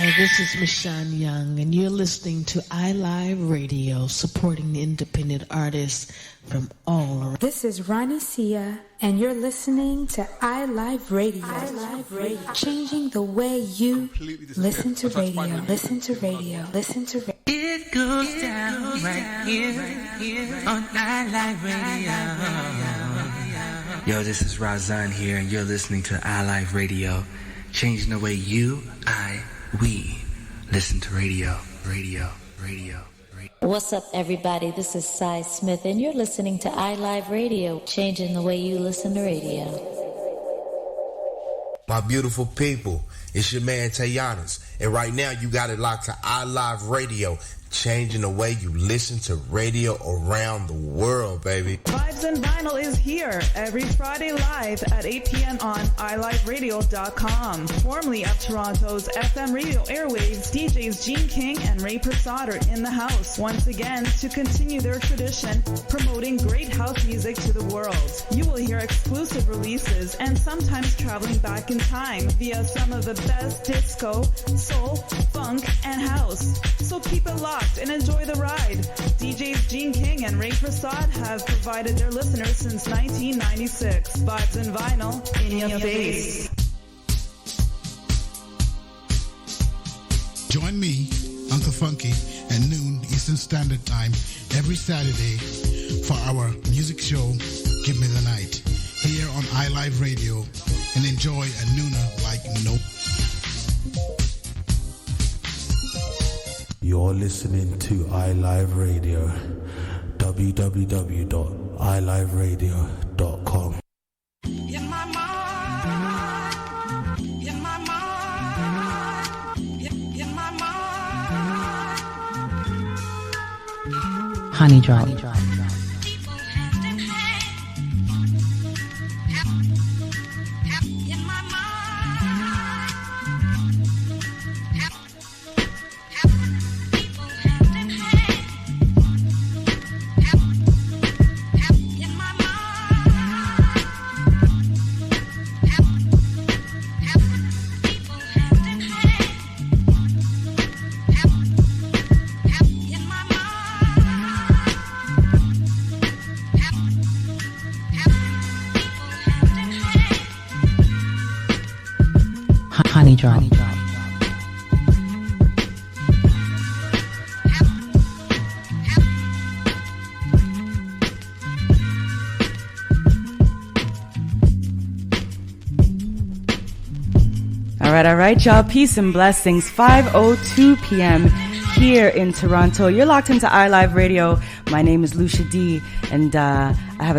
Hi, this is Michonne Young, and you're listening to iLive Radio, supporting independent artists from all around. This is Ronnie Sia, and you're listening to iLive Radio. iLive Radio, changing the way you listen to radio. Listen to radio. Listen to radio. It goes down right here on iLive Radio. Yo, this is Razan here, and you're listening to iLive Radio, changing the way we listen to radio. What's up, everybody? This is Cy Smith, and you're listening to iLive Radio, changing the way you listen to radio. My beautiful people, it's your man Tayanis, and right now you got it locked to iLive Radio, changing the way you listen to radio around the world, baby. Vibes and Vinyl is here every Friday live at 8 p.m. on iLiveRadio.com. Formerly of Toronto's FM radio airwaves, DJs Gene King and Ray Prasad are in the house once again to continue their tradition, promoting great house music to the world. You will hear exclusive releases and sometimes traveling back in time via some of the best disco, soul, funk, and house. So keep it locked and enjoy the ride. DJs Gene King and Ray Prasad have provided their listeners since 1996. Vibes and Vinyl in your face. Join me, Uncle Funky, at noon Eastern Standard Time every Saturday for our music show, Give Me the Night, here on iLive Radio, and enjoy a nooner like nope. You're listening to iLive Radio, www.iliveradio.com. In my mind, in my mind, in my mind. Honey Drop. Honey Drop. All right, y'all. Peace and blessings. 5:02 p.m. here in Toronto. You're locked into iLive Radio. My name is Lucia Dee, and I have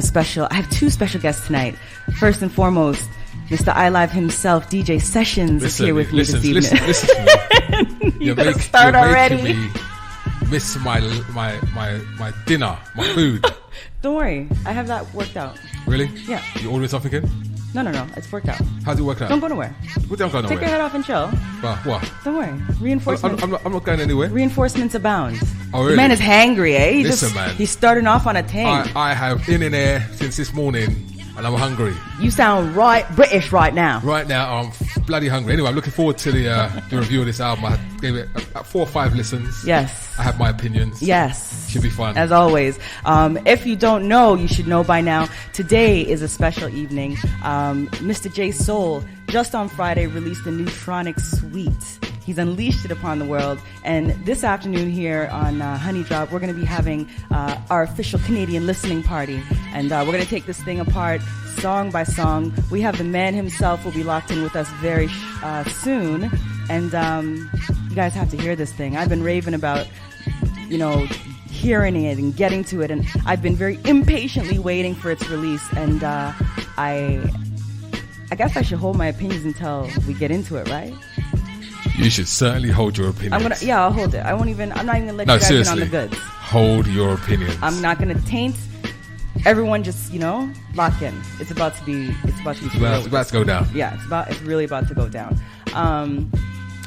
two special guests tonight. First and foremost, Mr. iLive himself, DJ Sessions, is here with me this evening. Listen to me. You're gonna start already. Making me miss my dinner, my food. Don't worry, I have that worked out. Really? Yeah. You ordering something in? No, it's worked out. How do you work out? Don't go nowhere. What don't go nowhere? Take your head off and chill. What? Don't worry. Reinforcements. I'm not going anywhere. Reinforcements abound. Oh, really? The man is hangry, eh? Man. He's starting off on a tank. I have been in there since this morning, and I'm hungry. You sound British right now. Right now, I'm bloody hungry. Anyway, I'm looking forward to the review of this album. I gave it 4 or 5 listens. Yes. I have my opinions. Yes. Should be fun. As always. If you don't know, you should know by now. Today is a special evening. Mr. JSOUL, just on Friday, released the Neutronic Suite. He's unleashed it upon the world. And this afternoon here on Honey Drop, we're going to be having our official Canadian listening party. And we're going to take this thing apart song by song. We have the man himself will be locked in with us very soon. And you guys have to hear this thing. I've been raving about, hearing it and getting to it. And I've been very impatiently waiting for its release. And I guess I should hold my opinions until we get into it, right? You should certainly hold your opinions. I'll hold it. I'm not even gonna let you guys in on the goods. Hold your opinions. I'm not gonna taint. Everyone just, lock in. It's about to be It's about to go down. Yeah, it's really about to go down.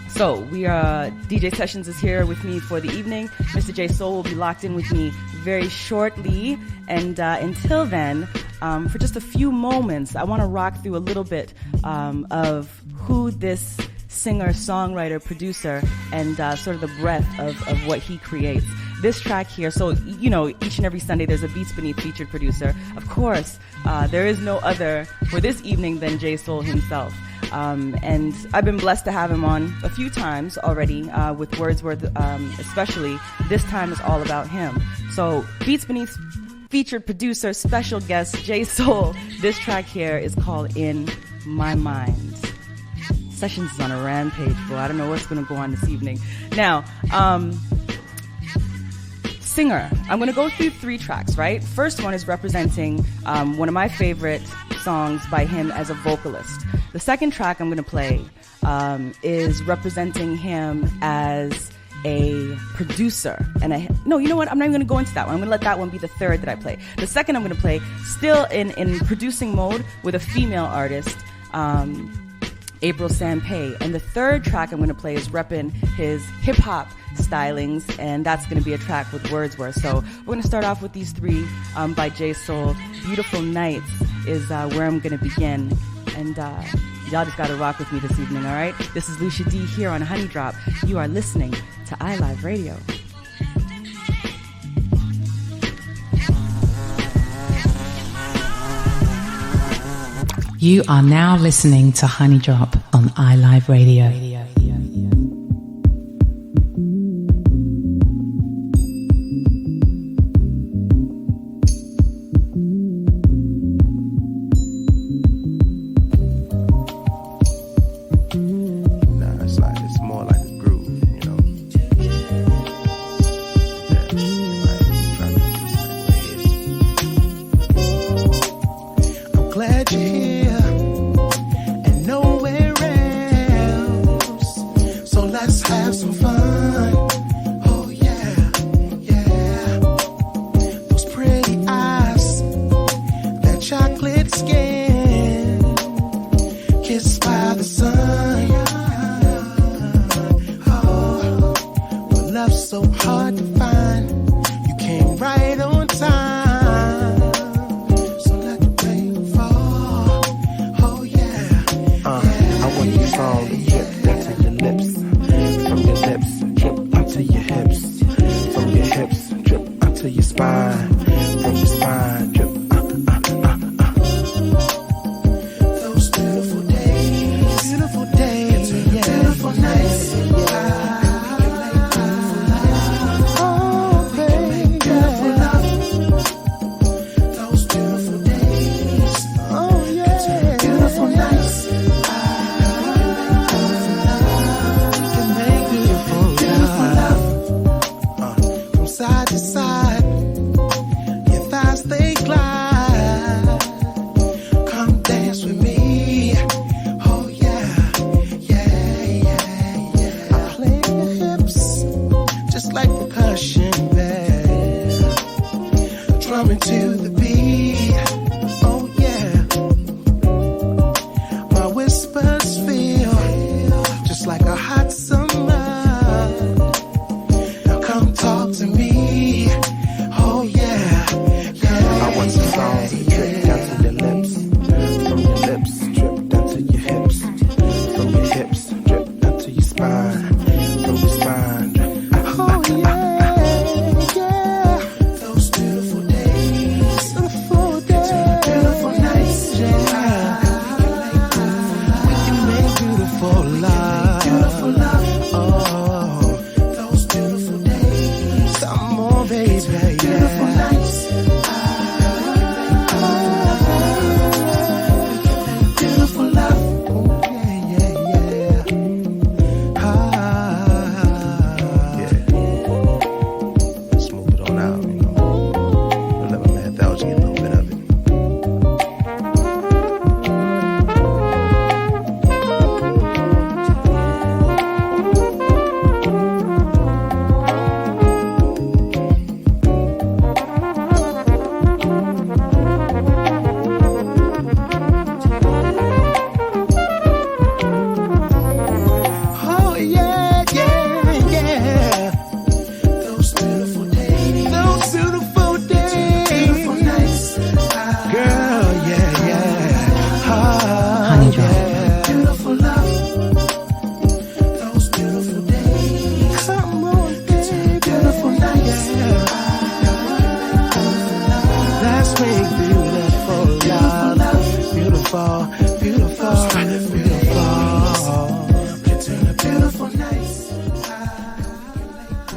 So we are, DJ Sessions is here with me for the evening. Mr. JSOUL will be locked in with me very shortly. And until then, for just a few moments, I want to rock through a little bit of who this singer, songwriter, producer, and sort of the breadth of what he creates. This track here, so, you know, each and every Sunday there's a Beats Beneath featured producer. Of course, there is no other for this evening than JSOUL himself. And I've been blessed to have him on a few times already, with Wordsworth, especially. This time is all about him. So, Beats Beneath featured producer, special guest, JSOUL. This track here is called In My Mind. Sessions is on a rampage, boy. I don't know what's going to go on this evening. Now, singer. I'm going to go through 3 tracks, right? First one is representing one of my favorite songs by him as a vocalist. The second track I'm going to play is representing him as a producer. No, you know what? I'm not even going to go into that one. I'm going to let that one be the third that I play. The second I'm going to play, still in producing mode with a female artist, April Sampay. And the third track I'm going to play is repping his hip-hop stylings, and that's going to be a track with Wordsworth. So we're going to start off with these 3 by JSOUL. Beautiful Nights is where I'm going to begin, and y'all just got to rock with me this evening, all right? This is Lucia Dee here on Honey Drop. You are listening to iLive Radio. You are now listening to Honey Drop on iLive Radio.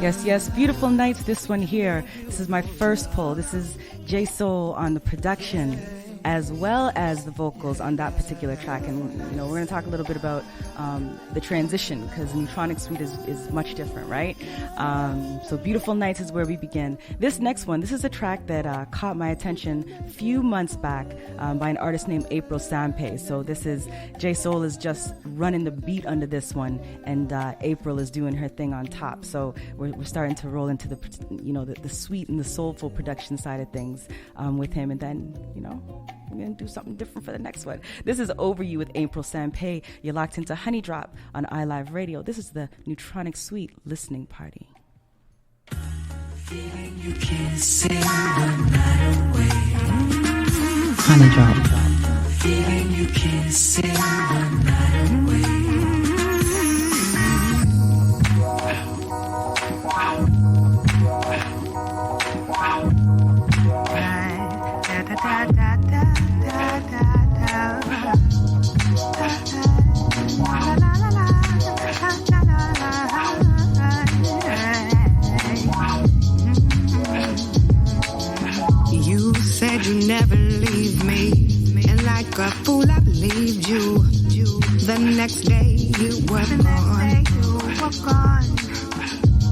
Yes, yes. Beautiful Nights, this one here. This is my first pull. This is JSOUL on the production as well as the vocals on that particular track. And, you know, we're going to talk a little bit about the transition, because Neutronic Suite is much different, right? So Beautiful Nights is where we begin. This next one, this is a track that caught my attention a few months back by an artist named April Sampe. So this is, JSOUL is just running the beat under this one, and April is doing her thing on top. So we're starting to roll into the, you know, the sweet and the soulful production side of things with him. And then, you know, we're going to do something different for the next one. This is Over You with April Sampe. You're locked into Honey Drop on iLive Radio. This is the Neutronic Suite listening party. You can sail the night away. Honey Drop. Feeling you can sail the night away. You said you never leave me, and like a fool I believed you. The next day you were gone.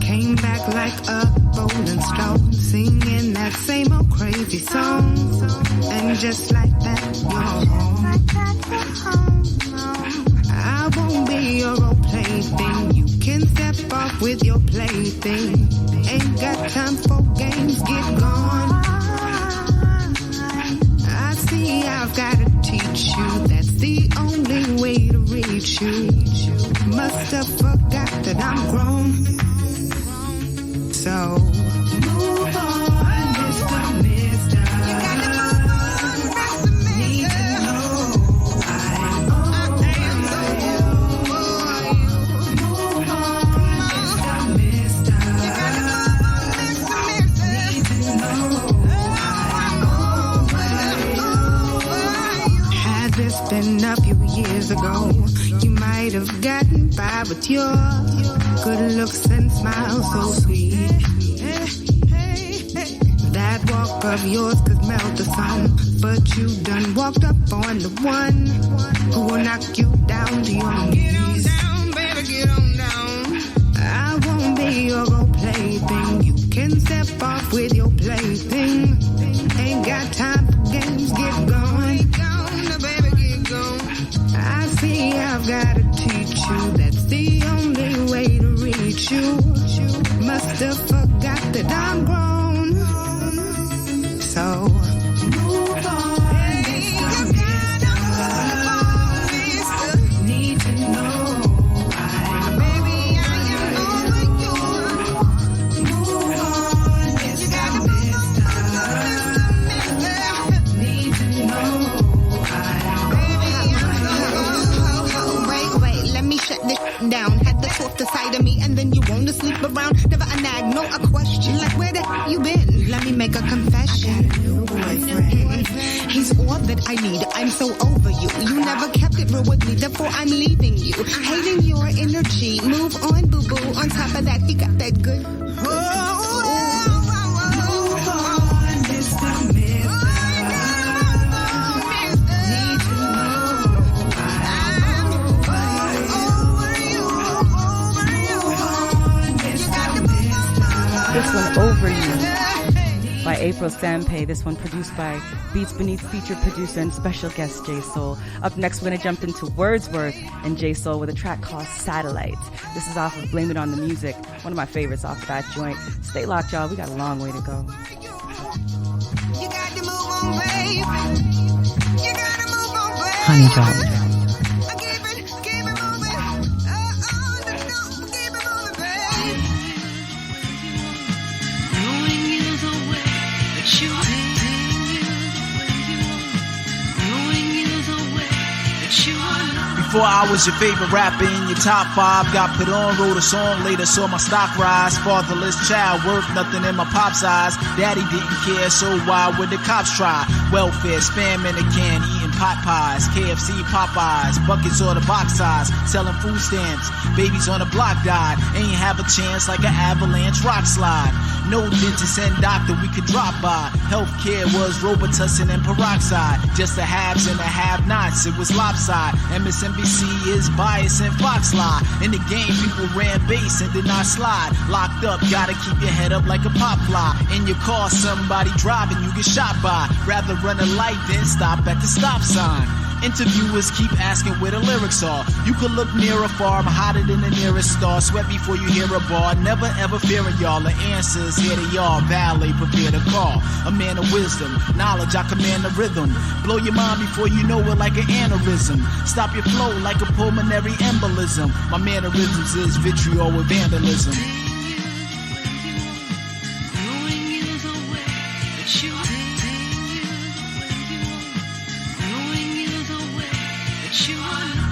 Came back like a rolling stone, singing that same old crazy song. And just like that, you're home. I won't be your old plaything. You can step off with your plaything. Ain't got time for games, get gone. I see I've gotta teach you. That's the only way to reach you. Must have forgot that I'm grown. So move on, Mr. Mister. You gotta move on, Mr. Need to know I'm over you. Move on, Mr. Mister. You gotta move on, Mr. Mister. Need to know I'm over you. Had this been a few years ago, you might have gotten by with your good looks and smile so sweet. That walk of yours could melt the sun, but you done walked up on the one who will knock you down to your knees. Get on down, baby, get on down. I won't be your old plaything. You can step off with your plaything. Ain't got time for games, get going. Get gone, baby, get gone. I see I've gotta teach you. That's the only way to reach you. Must have forgot that I'm grown. So move on, Mr. Mister. Need to know baby, I am over you. Move on, Mr. Mister. Need to know baby, wait, let me shut this down. Had the softer side of me, and then you wanna sleep around. Never a nag, no a question. Like, where the hell you been? Let me make a confession. He's all that I need. I'm so over you. You never kept it real with me, therefore I'm leaving you. Hating your energy. Move on, boo boo. On top of that, you got that good. Move on, Mr. Mister. Need to know I'm over you. This one, Over You, by April Sampe. This one produced by Beats Beneath feature producer and special guest JSOUL. Up next, we're going to jump into Wordsworth and JSOUL with a track called Satellite. This is off of Blame It on the Music, one of my favorites off of that joint. Stay locked, y'all. We got a long way to go. You got to move on, baby. You got to move on, baby. Honey Drop. Keep it moving. Keep it moving, baby. Knowing you the way that you are. Knowing you the way that you are. Before I was your favorite rapper in your top 5, got put on, wrote a song, later saw my stock rise. Fatherless child, worth nothing in my pop's eyes. Daddy didn't care, so why would the cops try? Welfare, spam in a can, eating pot pies, KFC Popeyes, buckets or the box size, selling food stamps. Babies on the block died, ain't have a chance like an avalanche rock slide. No dentist and doctor we could drop by. Healthcare was Robitussin and peroxide. Just the haves and the have-nots, it was lopside. MSNBC is bias and Fox lie. In the game, people ran base and did not slide. Locked up, gotta keep your head up like a pop fly. In your car, somebody driving, you get shot by. Rather run a light than stop at the stop sign. Interviewers keep asking where the lyrics are. You could look near or far, I'm hotter than the nearest star. Sweat before you hear a bar, never ever fearing y'all. The answers, here they are, valet, prepare to call. A man of wisdom, knowledge, I command the rhythm. Blow your mind before you know it like an aneurysm. Stop your flow like a pulmonary embolism. My mannerisms is vitriol with vandalism.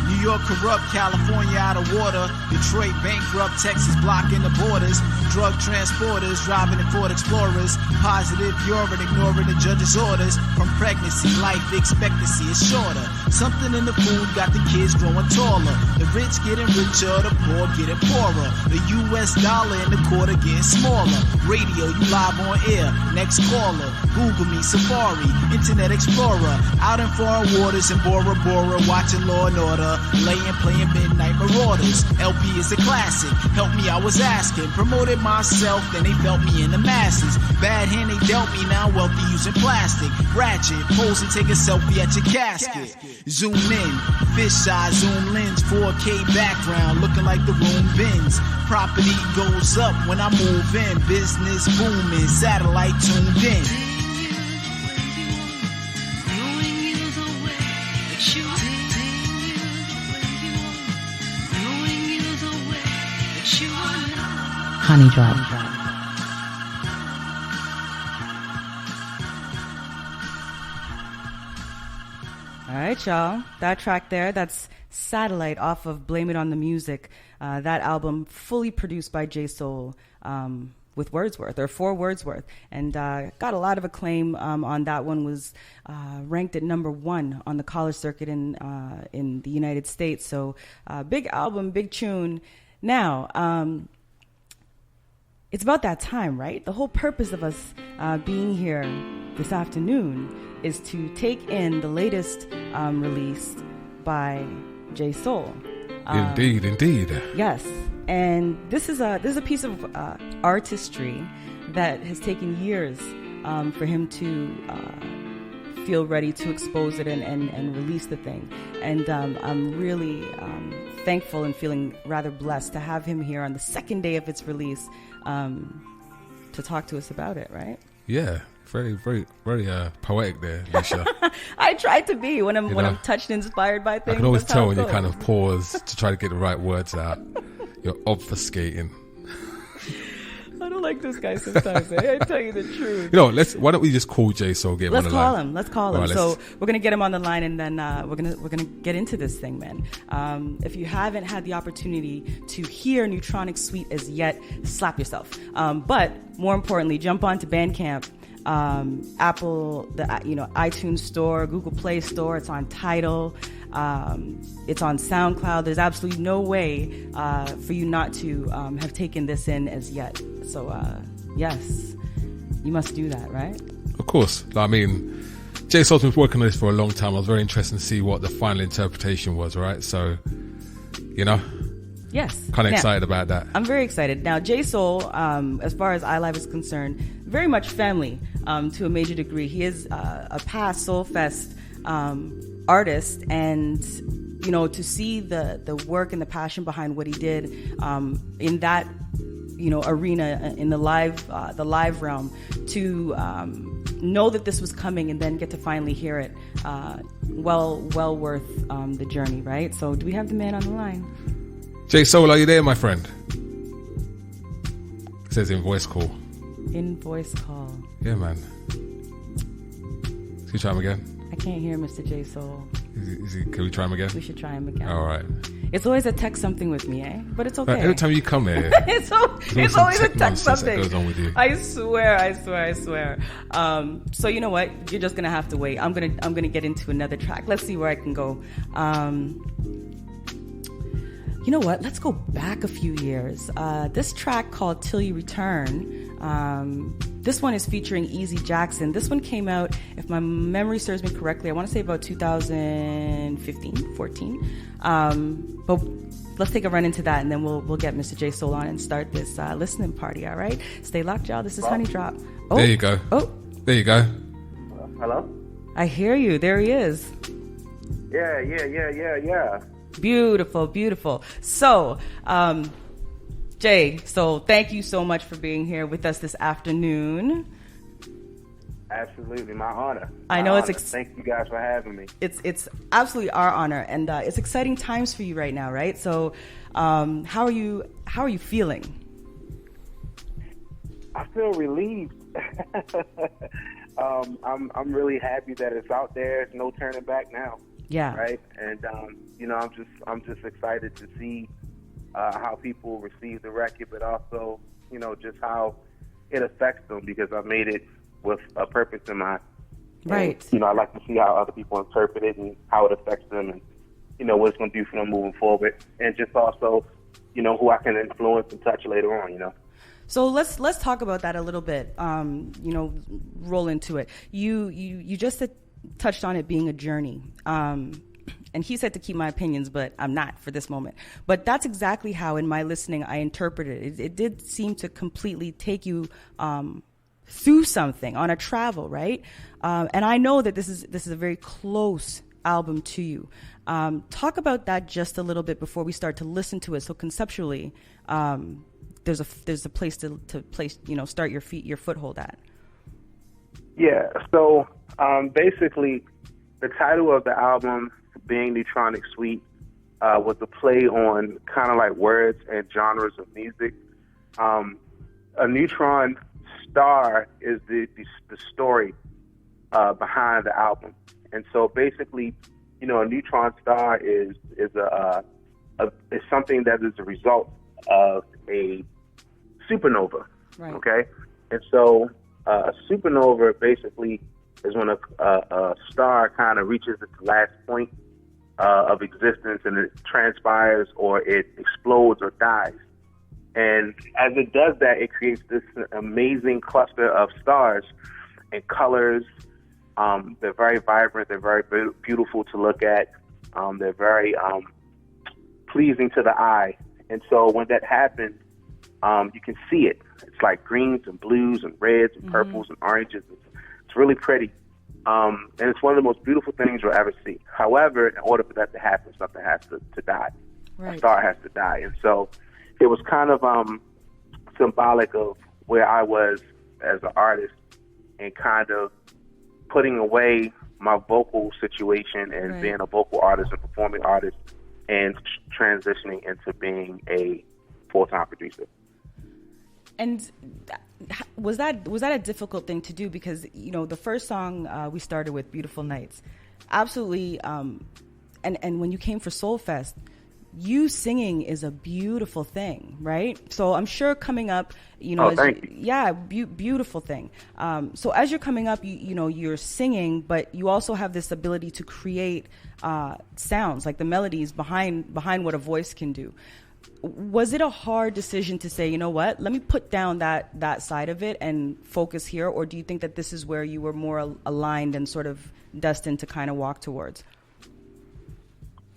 New York corrupt, California out of water. Detroit bankrupt, Texas blocking the borders. Drug transporters driving in Ford Explorers. Positive urine, ignoring the judge's orders. From pregnancy, life expectancy is shorter. Something in the food got the kids growing taller. The rich getting richer, the poor getting poorer. The US dollar and the quarter getting smaller. Radio, you live on air, next caller. Google me, Safari, Internet Explorer. Out in foreign waters in Bora Bora, watching Law and Order. Laying, playing Midnight Marauders. LP is a classic. Help me, I was asking. Promoted myself, then they felt me in the masses. Bad hand they dealt me, now wealthy using plastic. Ratchet, pose and take a selfie at your casket. Zoom in, fisheye, zoom lens, 4K background, looking like the room bends. Property goes up when I move in. Business booming, satellite tuned in. Honey Drop. All right, y'all. That track there, that's Satellite off of Blame It on the Music. That album fully produced by JSOUL with Wordsworth, or for Wordsworth. And got a lot of acclaim on that one. Was ranked at #1 on the college circuit in the United States. So big album, big tune. Now, it's about that time, right? The whole purpose of us being here this afternoon is to take in the latest release by JSOUL. Indeed. Yes, and this is a piece of artistry that has taken years for him to feel ready to expose it and release the thing. And I'm really thankful and feeling rather blessed to have him here on the second day of its release to talk to us about it, right? Yeah, very, very, very poetic there, Lucia. I try to be when I'm touched and inspired by things. I can always tell when you kind of pause to try to get the right words out. You're obfuscating. I don't like this guy sometimes. I tell you the truth. Why don't we just call JSOUL, get him on the line? Let's call him. Right, so we're gonna get him on the line, and then we're gonna get into this thing, man. If you haven't had the opportunity to hear Neutronic Suite as yet, slap yourself. But more importantly, jump onto Bandcamp, Apple, the iTunes Store, Google Play Store. It's on Tidal. It's on SoundCloud. There's absolutely no way for you not to have taken this in as yet. So, yes, you must do that, right? Of course. I mean, JSOUL's been working on this for a long time. I was very interested to see what the final interpretation was, right? So, Yes. Kind of excited about that. I'm very excited. Now, JSOUL, as far as iLive is concerned, very much family to a major degree. He is a past Soul Fest artist, and to see the work and the passion behind what he did in that arena, in the live realm, to know that this was coming and then get to finally hear it, well worth the journey, right? So do we have the man on the line? JSOUL, are you there, my friend? It says in voice call. In voice call. Yeah, man. Can you try him again? I can't hear Mr. JSOUL. Can we try him again? We should try him again. All right. It's always a text something with me, eh? But it's okay. Every time you come here, it's always a text something. That goes on with you. I swear. So you know what? You're just gonna have to wait. I'm gonna get into another track. Let's see where I can go. You know what? Let's go back a few years. This track called "Till You Return." This one is featuring Easy Jackson. This one came out, if my memory serves me correctly, I want to say about 2015, 14. But let's take a run into that, and then we'll get Mr. JSOUL on and start this listening party. All right? Stay locked, y'all. This is Honey Drop. Oh, there you go. Oh, there you go. Hello. I hear you. There he is. Yeah. Beautiful. So, Jay, so thank you so much for being here with us this afternoon. Absolutely, my honor. I know thank you guys for having me. It's absolutely our honor, and it's exciting times for you right now, right? So, how are you feeling? I feel relieved. I'm really happy that it's out there. There's no turning back now. Yeah. Right. And I'm just excited to see how people receive the record, but also, just how it affects them, because I made it with a purpose in mind. Right. And, I like to see how other people interpret it and how it affects them, and, what it's going to do for them moving forward. And just also, who I can influence and touch later on, So let's talk about that a little bit. Roll into it. You just touched on it being a journey. And he said to keep my opinions, but I'm not for this moment. But that's exactly how, in my listening, I interpreted it. It did seem to completely take you through something on a travel, right? And I know that this is a very close album to you. Talk about that just a little bit before we start to listen to it. So conceptually, there's a place to place, start your foothold at. Yeah. So basically, the title of the album, being Neutronic Suite, was a play on kind of like words and genres of music. A neutron star is the story behind the album, and so basically, a neutron star is something that is a result of a supernova. Right. Okay, and so a supernova basically is when a star kind of reaches its last point of existence, and it transpires or it explodes or dies. And as it does that, it creates this amazing cluster of stars and colors. They're very vibrant. They're very beautiful to look at. They're very pleasing to the eye. And so when that happens, you can see it. It's like greens and blues and reds and purples and oranges. It's really pretty. And it's one of the most beautiful things you'll ever see. However, in order for that to happen, something has to die. Right. A star has to die. And so it was kind of symbolic of where I was as an artist, and kind of putting away my vocal situation and being a vocal artist and performing artist, and transitioning into being a full-time producer. And was that a difficult thing to do? Because, the first song we started with, Beautiful Nights, absolutely, and when you came for Soul Fest, you singing is a beautiful thing, right? So I'm sure coming up, thank you. Yeah, beautiful thing. So as you're coming up, you're singing, but you also have this ability to create sounds, like the melodies behind what a voice can do. Was it a hard decision to say, let me put down that side of it and focus here? Or do you think that this is where you were more aligned and sort of destined to kind of walk towards?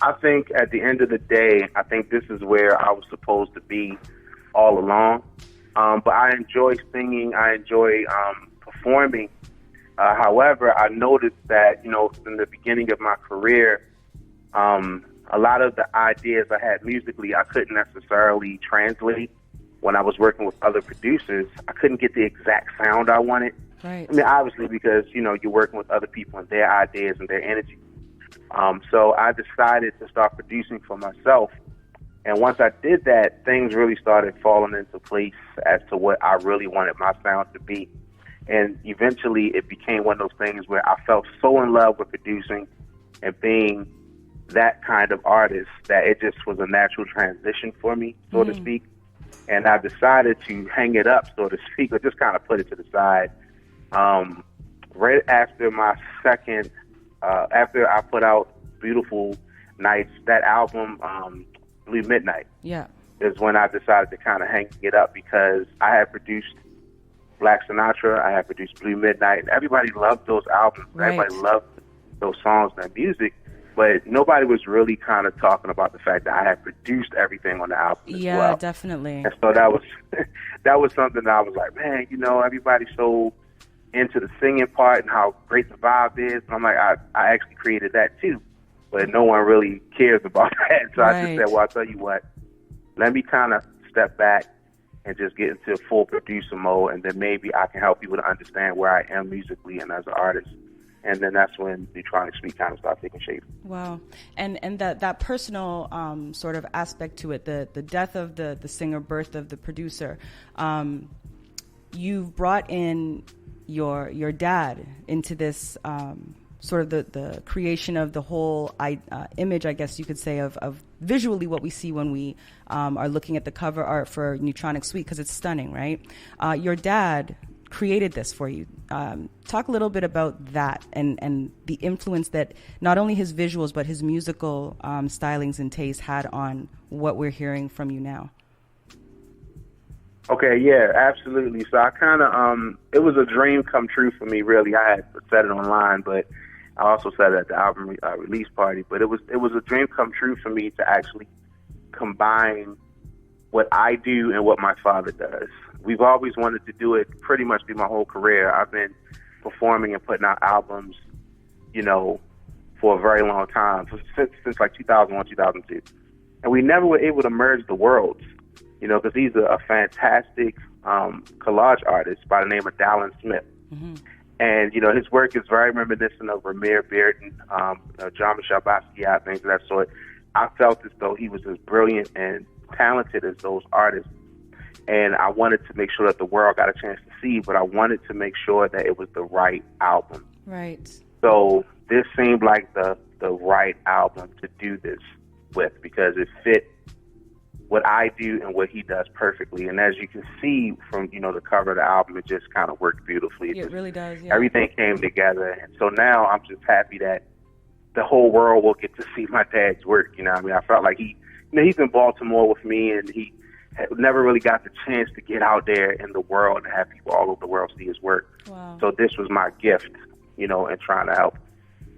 I think at the end of the day, I think this is where I was supposed to be all along. But I enjoy singing. I enjoy performing. However, I noticed that, in the beginning of my career, a lot of the ideas I had musically, I couldn't necessarily translate when I was working with other producers. I couldn't get the exact sound I wanted. Right. I mean, obviously, because, you're working with other people and their ideas and their energy. So I decided to start producing for myself. And once I did that, things really started falling into place as to what I really wanted my sound to be. And eventually it became one of those things where I fell so in love with producing and being that kind of artist, that it just was a natural transition for me, so to speak. And I decided to hang it up, so to speak, or just kind of put it to the side. Right after my second, after I put out Beautiful Nights, that album, Blue Midnight, is when I decided to kind of hang it up, because I had produced Black Sinatra, I had produced Blue Midnight, and everybody loved those albums. Right. Everybody loved those songs and that music, but nobody was really kind of talking about the fact that I had produced everything on the album as well. Definitely. And so that was something that I was like, man, you know, everybody's so into the singing part and how great the vibe is. And I'm like, I actually created that too, but no one really cares about that. So I just said, well, I'll tell you what, let me kind of step back and just get into full producer mode, and then maybe I can help people to understand where I am musically and as an artist. And then that's when Neutronic Suite kind of started taking shape. Wow. And that personal sort of aspect to it, the death of the singer, birth of the producer, you've brought in your dad into this sort of the creation of the whole image, I guess you could say, of visually what we see when we are looking at the cover art for Neutronic Suite, because it's stunning, right? Your dad created this for you. Talk a little bit about that and the influence that not only his visuals but his musical stylings and tastes had on what we're hearing from you now. Okay, yeah, absolutely. So I kind of, it was a dream come true for me, really. I had said it online, but I also said it at the album release party. But it was a dream come true for me to actually combine what I do and what my father does. We've always wanted to do it pretty much through my whole career. I've been performing and putting out albums, you know, for a very long time, since like 2001, 2002. And we never were able to merge the worlds, you know, because he's a fantastic collage artist by the name of Dallin Smith. Mm-hmm. And, you know, his work is very reminiscent of Ramir Bearden, Jean-Michel Basquiat, things of that sort. I felt as though he was as brilliant and talented as those artists. And I wanted to make sure that the world got a chance to see, but I wanted to make sure that it was the right album. Right. So this seemed like the right album to do this with, because it fit what I do and what he does perfectly. And as you can see from, you know, the cover of the album, it just kind of worked beautifully. It really does, yeah. Everything came together. And so now I'm just happy that the whole world will get to see my dad's work. You know what I mean? I felt like he's in Baltimore with me, and he never really got the chance to get out there in the world and have people all over the world see his work. Wow. So this was my gift, you know, in trying to help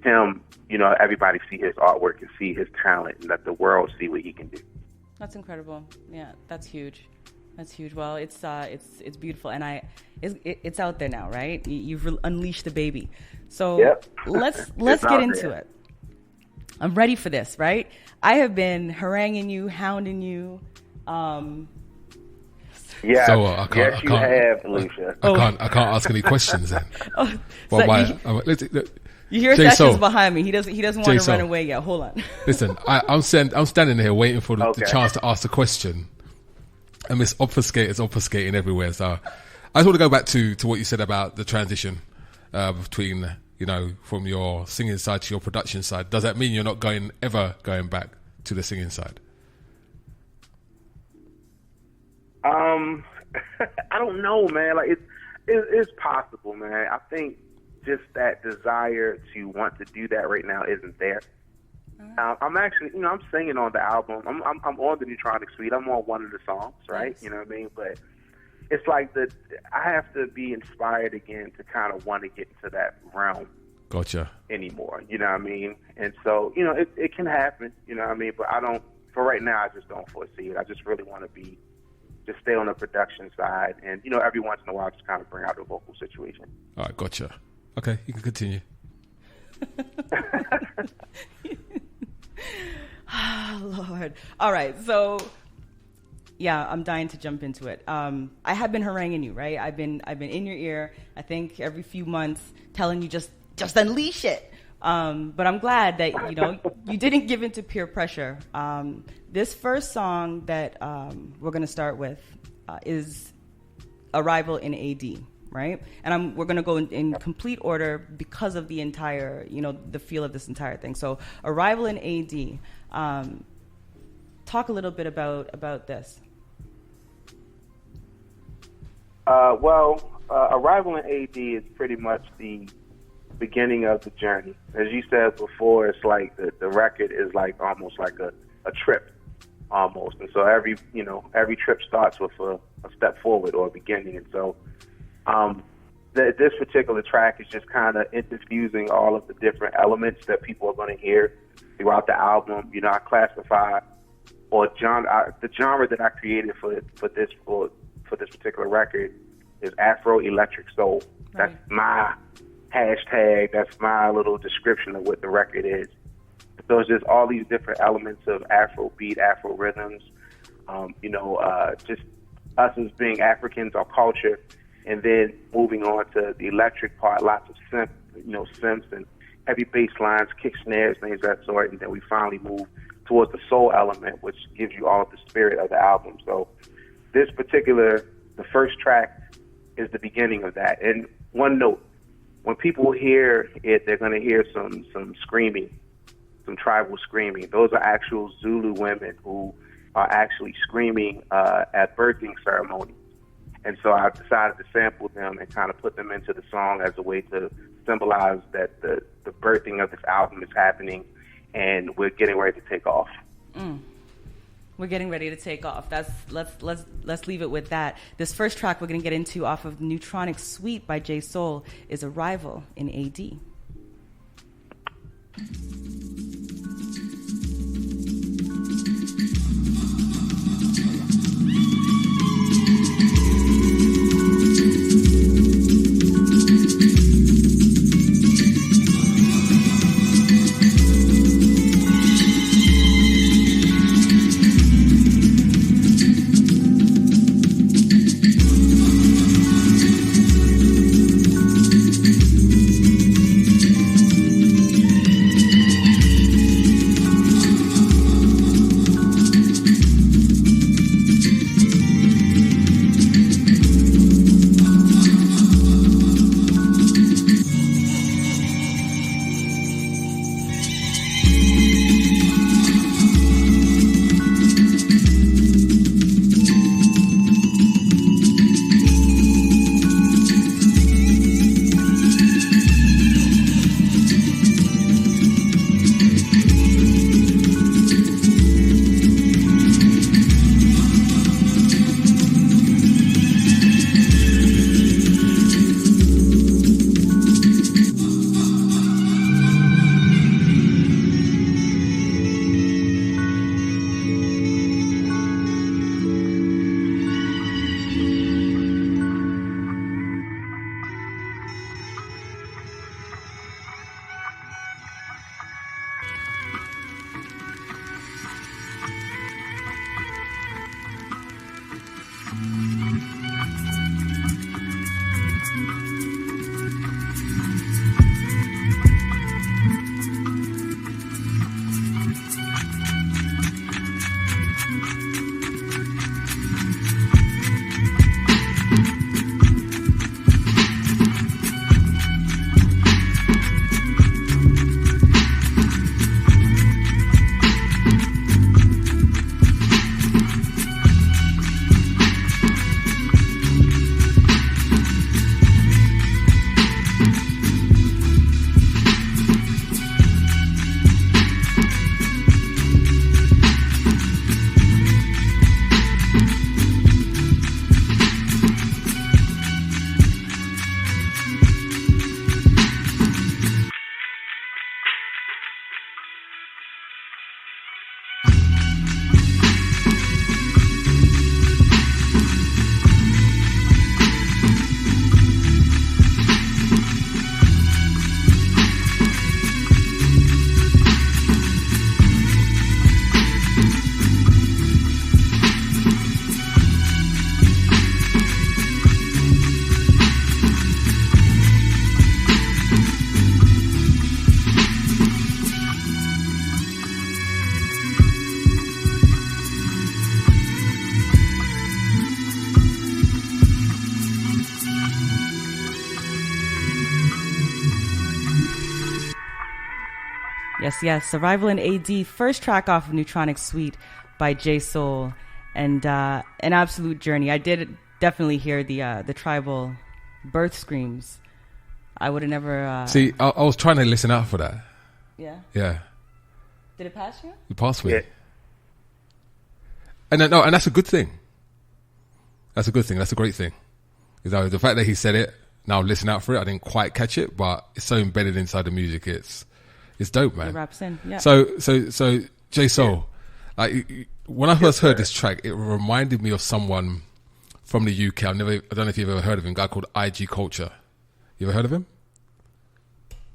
him, you know, everybody see his artwork and see his talent, and let the world see what he can do. That's incredible. Yeah, that's huge. That's huge. Well, it's beautiful, and it's out there now, right? You've unleashed the baby. So yep. let's get into it. I'm ready for this, right? I have been haranguing you, hounding you. Yeah, so I can't, you have, Lucia. I can't ask any questions then. You hear Sessions behind me. He doesn't want to run away yet. Hold on. Listen, I'm standing here waiting for the chance to ask the question, and Miss Obfuscator's obfuscating everywhere. So I just want to go back to what you said about the transition between, you know, from your singing side to your production side. Does that mean you're not ever going back to the singing side? I don't know, man. Like it's possible, man. I think just that desire to want to do that right now isn't there. I'm actually, you know, I'm singing on the album. I'm on the Neutronic Suite. I'm on one of the songs, right? Nice. You know what I mean? But it's like I have to be inspired again to kind of want to get into that realm. Gotcha. Anymore, you know what I mean? And so, you know, it can happen, you know what I mean? But for right now, I just don't foresee it. I just really want to just stay on the production side, and, you know, every once in a while just kind of bring out the vocal situation. All right, gotcha. Okay, you can continue. Oh, Lord. All right, so yeah, I'm dying to jump into it. I have been haranguing you, right? I've been in your ear, I think every few months, telling you just unleash it. But I'm glad that, you know, you didn't give in to peer pressure. This first song that we're going to start with is Arrival in AD. right? And we're going to go in complete order because of the entire, the feel of this entire thing. So Arrival in AD. Talk a little bit about this. Arrival in AD is pretty much the beginning of the journey. As you said before, it's like the record is like almost like a trip, almost. And so every trip starts with a step forward or a beginning. And so this particular track is just kind of infusing all of the different elements that people are going to hear throughout the album. I classify the genre that I created for this particular record is Afro Electric Soul. Right. That's my hashtag. That's my little description of what the record is. So it's just all these different elements of Afro beat, Afro rhythms. Just us as being Africans, our culture, and then moving on to the electric part, lots of synths and heavy bass lines, kick snares, things of that sort, and then we finally move towards the soul element, which gives you all of the spirit of the album. So this particular, the first track is the beginning of that. And one note, when people hear it, they're going to hear some screaming, some tribal screaming. Those are actual Zulu women who are actually screaming at birthing ceremonies. And so I decided to sample them and kind of put them into the song as a way to symbolize that the birthing of this album is happening and we're getting ready to take off. We're getting ready to take off. Let's leave it with that. This first track we're going to get into off of Neutronic Suite by JSOUL is Arrival in AD. Yes. Survival in AD, first track off of Neutronic Suite by JSOUL, and an absolute journey. I did definitely hear the tribal birth screams. I would have never... See, I was trying to listen out for that. Yeah? Yeah. Did it pass you? It passed me. Yeah. And that's a good thing. That's a good thing. That's a great thing. The fact that he said it, now listen out for it. I didn't quite catch it, but it's so embedded inside the music. It's dope, man. It raps in, yeah. So JSOUL, like, when I first heard this track, it reminded me of someone from the UK. I don't know if you've ever heard of him. A guy called IG Culture. You ever heard of him?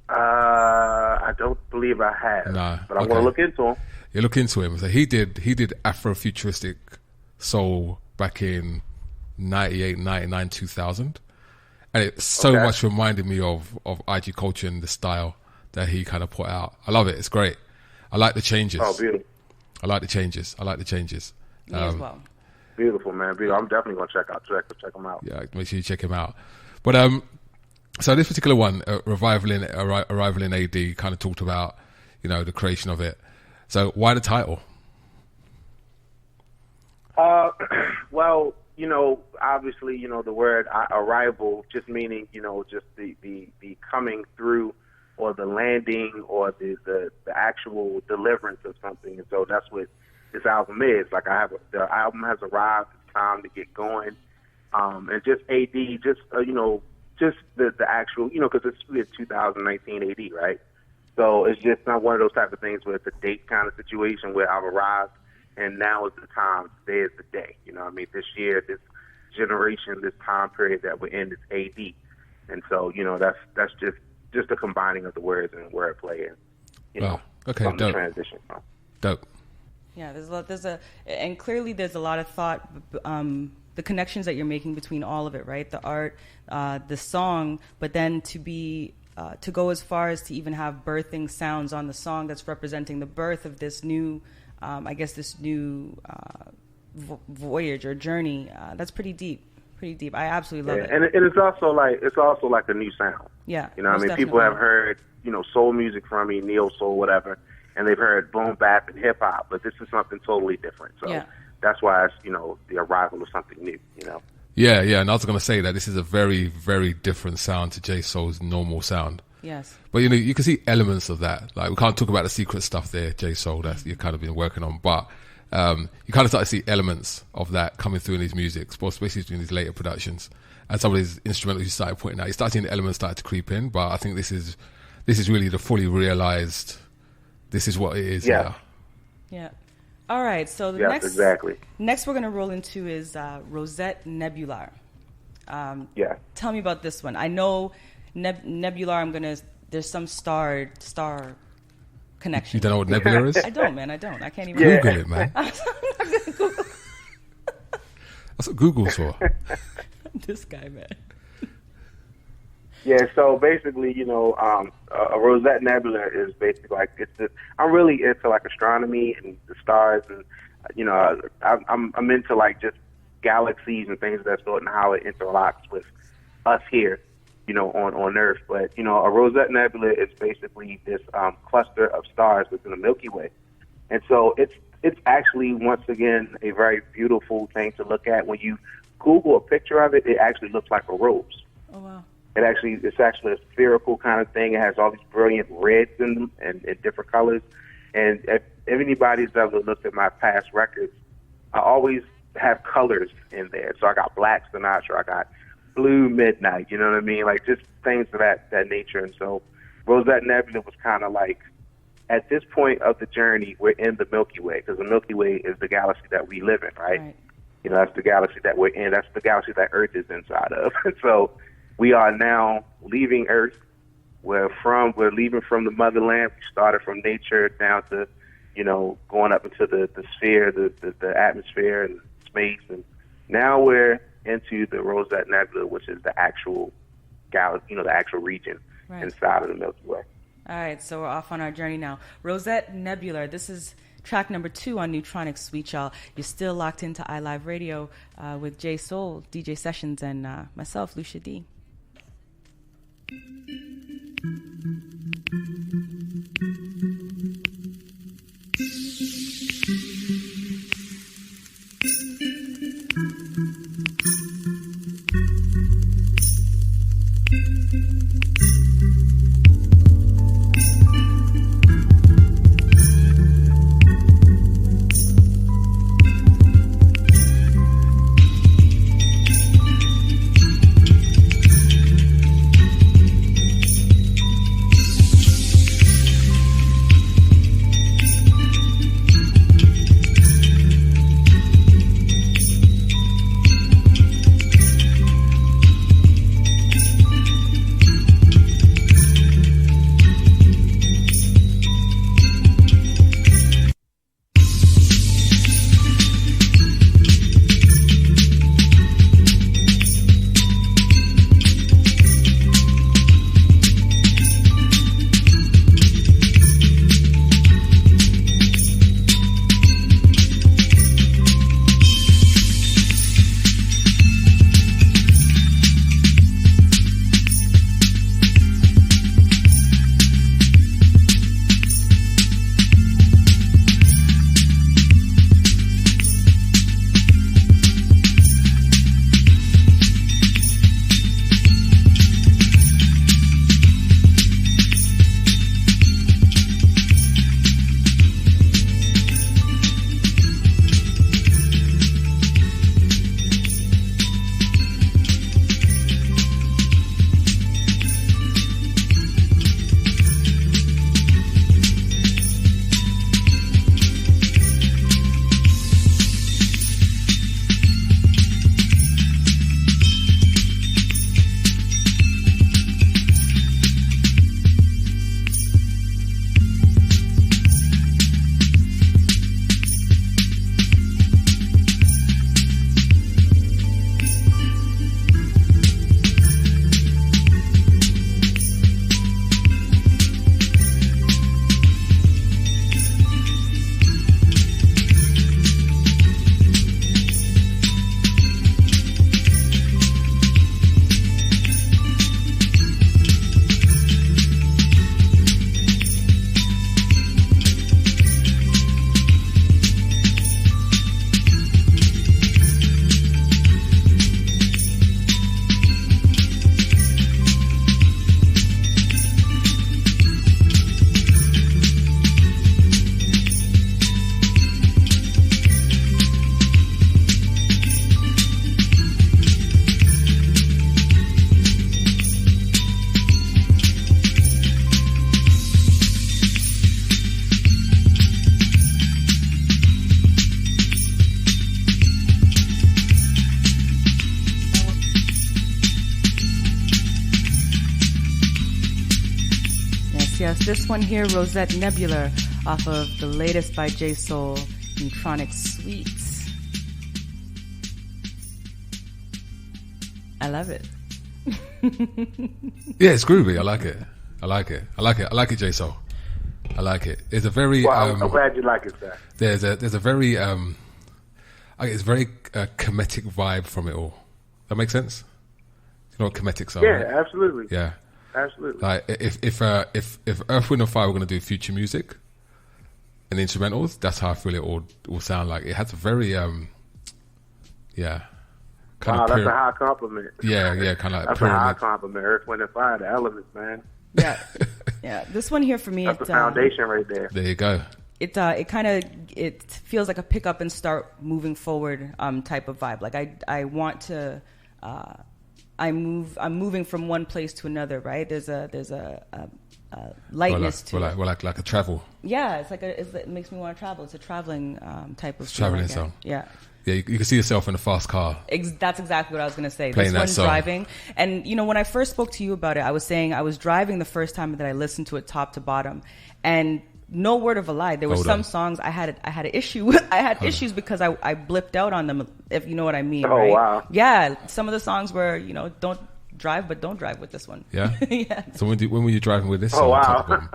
I don't believe I have. Nah, but I want to look into him. You look into him. So he did Afrofuturistic soul back in 98, 99, 2000. And it so much reminded me of IG Culture and the style that he kind of put out. I love it. It's great. I like the changes. Oh, beautiful. I like the changes. Me as well. Beautiful, man. Beautiful. I'm definitely going to check him out. Yeah, make sure you check him out. But so this particular one, Arrival in AD, kind of talked about, the creation of it. So why the title? Well, obviously, the word arrival just meaning, just the coming through or the landing or the actual deliverance of something. And so that's what this album is. Like the album has arrived. It's time to get going. And just AD, just the actual, because it's 2019 AD, right? So it's just not one of those type of things where it's a date kind of situation where I've arrived and now is the time. Today is the day. This year, this generation, this time period that we're in is AD. And so, that's just a combining of the words and wordplay and, okay, from the dope. transition. Dope. Yeah, and clearly there's a lot of thought, the connections that you're making between all of it, right? The art, the song, but then to go as far as to even have birthing sounds on the song that's representing the birth of this new, voyage or journey. That's pretty deep. I absolutely love it. And it's also like a new sound. Yeah. People have heard, soul music from me, neo soul, whatever, and they've heard boom bap and hip hop, but this is something totally different. So that's why it's, the arrival of something new, Yeah, and I was going to say that this is a very, very different sound to JSOUL's normal sound. Yes. But, you can see elements of that. Like, we can't talk about the secret stuff there, JSOUL, that you've kind of been working on, but you kind of start to see elements of that coming through in these music, especially in these later productions. And some of these instrumentals you started pointing out, you start seeing the elements start to creep in, but I think this is really the fully realized, this is what it is. Yeah. All right, so the next we're going to roll into is Rosette Nebular. Tell me about this one. I know Nebular, there's some star connection. You don't know what Nebula is? I don't, man. I can't even Google it, man. I'm not going to Google. That's what Google's for. This guy, man. Yeah, so basically, a Rosette Nebula is basically like I'm really into like astronomy and the stars, and I'm into like just galaxies and things of that sort and how it interlocks with us here, on Earth. But a Rosette Nebula is basically this cluster of stars within the Milky Way, and so it's actually once again a very beautiful thing to look at. When you Google a picture of it, it actually looks like a rose. Oh wow. It's actually a spherical kind of thing. It has all these brilliant reds in them and different colors. And if anybody's ever looked at my past records, I always have colors in there. So I got Black Sinatra, I got Blue Midnight, you know what I mean? Like just things of that nature. And so Rosette Nebula was kind of like, at this point of the journey, we're in the Milky Way, because the Milky Way is the galaxy that we live in, right? That's the galaxy that we're in. That's the galaxy that Earth is inside of. So we are now leaving Earth. We're leaving from the motherland. We started from nature down to, going up into the sphere, the atmosphere and space. And now we're into the Rosette Nebula, which is the actual galaxy, the actual region inside of the Milky Way. All right, so we're off on our journey now. Rosette Nebula, this is track number 2 on Neutronic Suite, y'all. You're still locked into iLive Radio with JSOUL, DJ Sessions, and myself, Lucia Dee. Yes, this one here, Rosette Nebula, off of the latest by JSOUL, Neutronic Suite. I love it. Yeah, it's groovy. I like it. I like it, JSOUL. I like it. It's a very. Well, I'm glad you like it, sir. There's a very it's very comedic vibe from it all. That makes sense. You know what comedics are? Yeah, right? absolutely. Yeah, absolutely. Like if Earth, Wind and Fire were going to do future music and instrumentals, that's how I feel it all will sound like. It has a very yeah. Wow, that's a high compliment. Yeah, kind of like that's pyramid. a high compliment. Earth, Wind and Fire, the elements, man. Yeah, yeah. This one here for me, that's the foundation right there. There you go. It feels like a pick up and start moving forward type of vibe. Like I want to I'm moving from one place to another, right? There's a lightness to it. Like a travel. Yeah, it makes me want to travel. It's a traveling type of traveling song. Yeah. Yeah, you can see yourself in a fast car. That's exactly what I was going to say. Playing this one's that song. driving. And, when I first spoke to you about it, I was saying I was driving the first time that I listened to it top to bottom. And no word of a lie, there were some songs I had an issue with. I had issues because I blipped out on them, if you know what I mean. Oh, right? Wow. Yeah, some of the songs were, don't drive, but don't drive with this one. Yeah? Yeah. So when were you driving with this song? Oh, wow.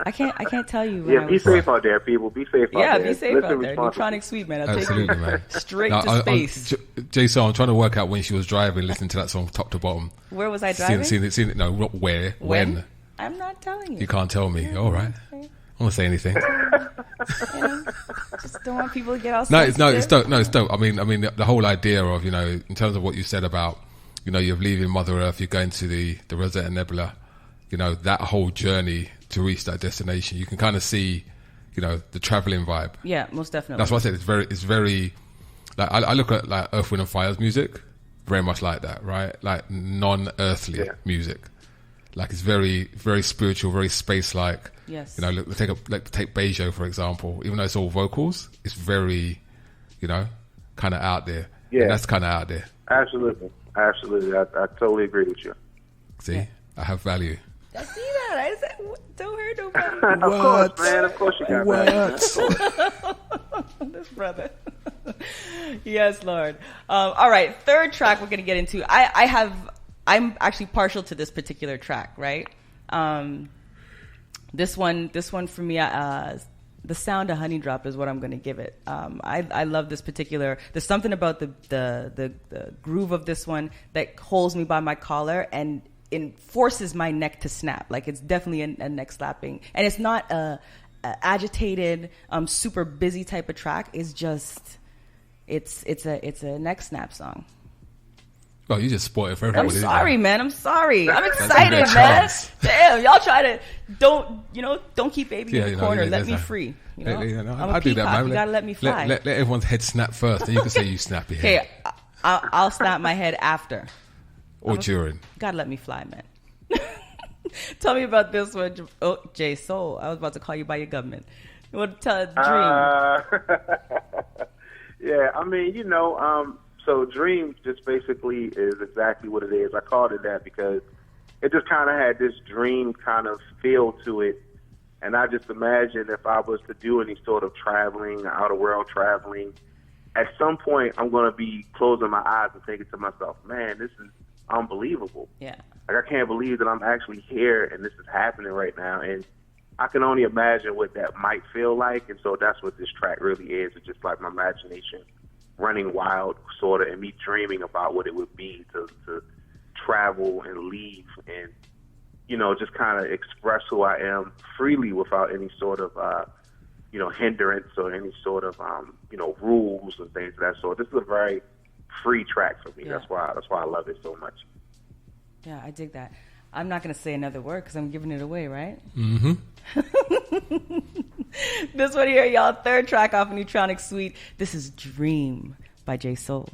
I can't tell you. Yeah, be safe out there, people. Be safe out there. Yeah, be safe out there. Neutronic Suite, man. I'll Absolutely, take you man. straight to space. JSOUL, I'm trying to work out when she was driving, listening to that song top to bottom. Where was I driving? Seen it. No, not where. When? I'm not telling you. You can't tell me. All right. I won't say anything. Just don't want people to get all it's dope. No, it's dope. I mean, the whole idea of, in terms of what you said about, you're leaving Mother Earth, you're going to the Rosetta Nebula, that whole journey to reach that destination, you can kind of see, the traveling vibe. Yeah, most definitely. That's what I said. It's very, like, I look at like Earth, Wind and Fire's music, very much like that, right? Like non-earthly music. Like it's very, very spiritual, very space-like. Yes. Take Beijo, for example. Even though it's all vocals, it's very, kind of out there. Yeah. And that's kind of out there. Absolutely. I totally agree with you. See, I have value. I see that. I said, don't hurt nobody. Of course, man. Of course you got value. This brother. Yes, Lord. All right, third track we're going to get into. I'm actually partial to this particular track, right? This one for me, the sound of Honey Drop is what I'm going to give it. I love this particular. There's something about the groove of this one that holds me by my collar and it forces my neck to snap. Like it's definitely a neck slapping, and it's not a agitated, super busy type of track. It's just it's a neck snap song. Oh, you just spoiled it for everybody. I'm sorry, man. I'm sorry. I'm excited, man. Damn, y'all try to don't keep baby in the corner. Let me free. I'll do that, man. You gotta let me fly. Let everyone's head snap first, then you can say you snap your head. Okay, I'll snap my head after. Or during. Gotta let me fly, man. Tell me about this one. Oh, JSOUL. I was about to call you by your government. You want to tell a dream? Yeah, I mean, so Dream just basically is exactly what it is. I called it that because it just kind of had this dream kind of feel to it. And I just imagine if I was to do any sort of traveling, outer world traveling, at some point I'm going to be closing my eyes and thinking to myself, man, this is unbelievable. Yeah. Like I can't believe that I'm actually here and this is happening right now. And I can only imagine what that might feel like. And so that's what this track really is. It's just like my imagination running wild, sort of, and me dreaming about what it would be to travel and leave and, just kind of express who I am freely without any sort of, hindrance or any sort of, rules and things of that sort. This is a very free track for me. Yeah. That's why I love it so much. Yeah, I dig that. I'm not going to say another word because I'm giving it away, right? Mm-hmm. This one here, y'all, third track off of Neutronic Suite. This is Dream by JSOUL.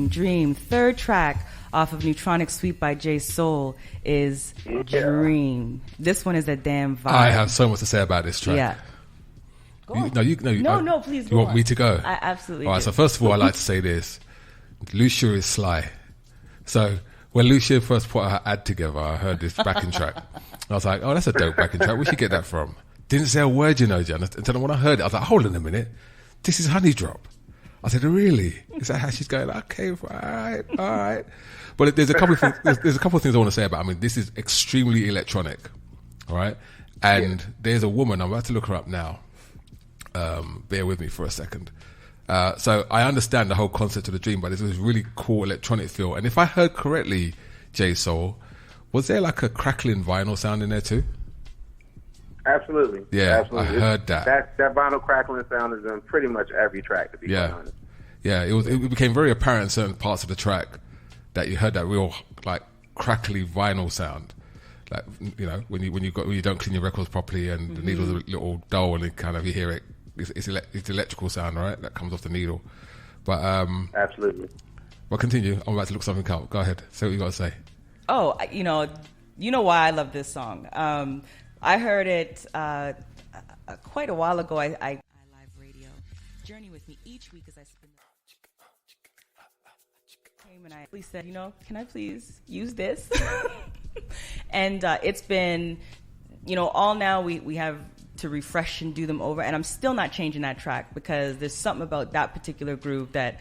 Dream. Third track off of Neutronic Suite by JSOUL is Dream. This one is a damn vibe. I have so much to say about this track. Yeah. No, please. You want me to go? I absolutely. All right. do. So first of all, I like to say this: Lucia is sly. So when Lucia first put her ad together, I heard this backing track. I was like, "Oh, that's a dope backing track. Where should you get that from?" Didn't say a word, you know, Jan. Until when I heard it, I was like, "Hold on a minute, this is Honey Drop." I said, "Really? Is that how she's going?" Okay, all right. But there's a couple of things. There's a couple of things I want to say about it. I mean, this is extremely electronic, all right. And there's a woman. I'm about to look her up now. Bear with me for a second. So I understand the whole concept of the dream, but there's this really cool electronic feel. And if I heard correctly, JSOUL, was there like a crackling vinyl sound in there too? Absolutely. Yeah, absolutely. I heard that. That vinyl crackling sound is in pretty much every track, to be quite honest. Yeah, it became very apparent in certain parts of the track that you heard that real like crackly vinyl sound. Like, you know, when you don't clean your records properly and the needle's a little dull and you hear it. It's electrical sound, right? That comes off the needle. But absolutely. Well, continue. I'm about to look something up. Go ahead. Say what you got to say. Oh, you know why I love this song. I heard it quite a while ago. I live radio. Journey with me each week as I spin. Came and I said, can I please use this? And it's been, all now we have to refresh and do them over, and I'm still not changing that track because there's something about that particular groove that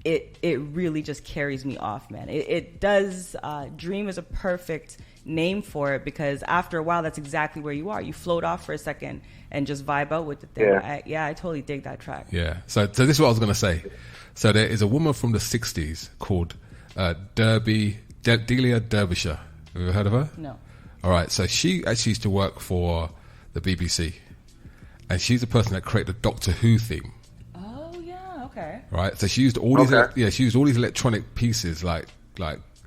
it really just carries me off, man. It does. Dream is a perfect name for it because after a while, that's exactly where you are. You float off for a second and just vibe out with the thing. I totally dig that track. Yeah. So this is what I was going to say. So there is a woman from the 60s called Delia Derbyshire. Have you ever heard of her? No. All right. So she actually used to work for the BBC, and she's the person that created the Doctor Who theme. Oh yeah. Okay. Right. So she used all these. She used all these electronic pieces like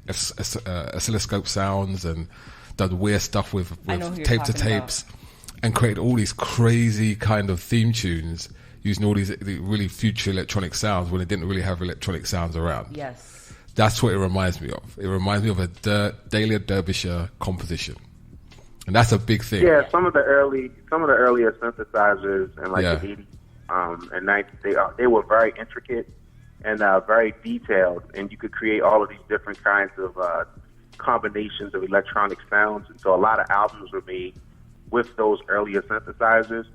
oscilloscope sounds and done weird stuff with tape to tapes, and created all these crazy kind of theme tunes using all these really future electronic sounds when it didn't really have electronic sounds around. Yes. That's what it reminds me of. It reminds me of a Delia Derbyshire composition, and that's a big thing. Yeah, some of the earlier synthesizers in like the 80s and 90s, they were very intricate and very detailed, and you could create all of these different kinds of combinations of electronic sounds. And so a lot of albums were made with those earlier synthesizers.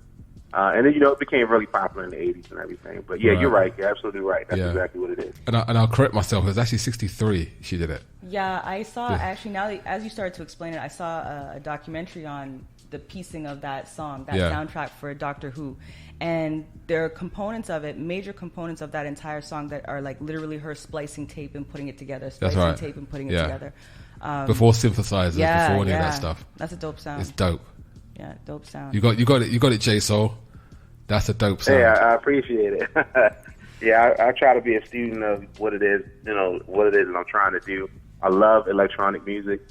And then, it became really popular in the 80s and everything. But yeah, You're right. You're absolutely right. That's exactly what it is. And I'll correct myself. It was actually 63 she did it. Yeah, I saw, actually, now that, as you started to explain it, I saw a documentary on the piecing of that song, that soundtrack for Doctor Who. And there are components of it, major components of that entire song that are like literally her splicing tape and putting it together, tape and putting it together. Before synthesizers, before any of that stuff. That's a dope sound. It's dope. Yeah, dope sound. You got it, JSOUL. That's a dope sound. Yeah, I appreciate it. I try to be a student of what it is, what it is that I'm trying to do. I love electronic music,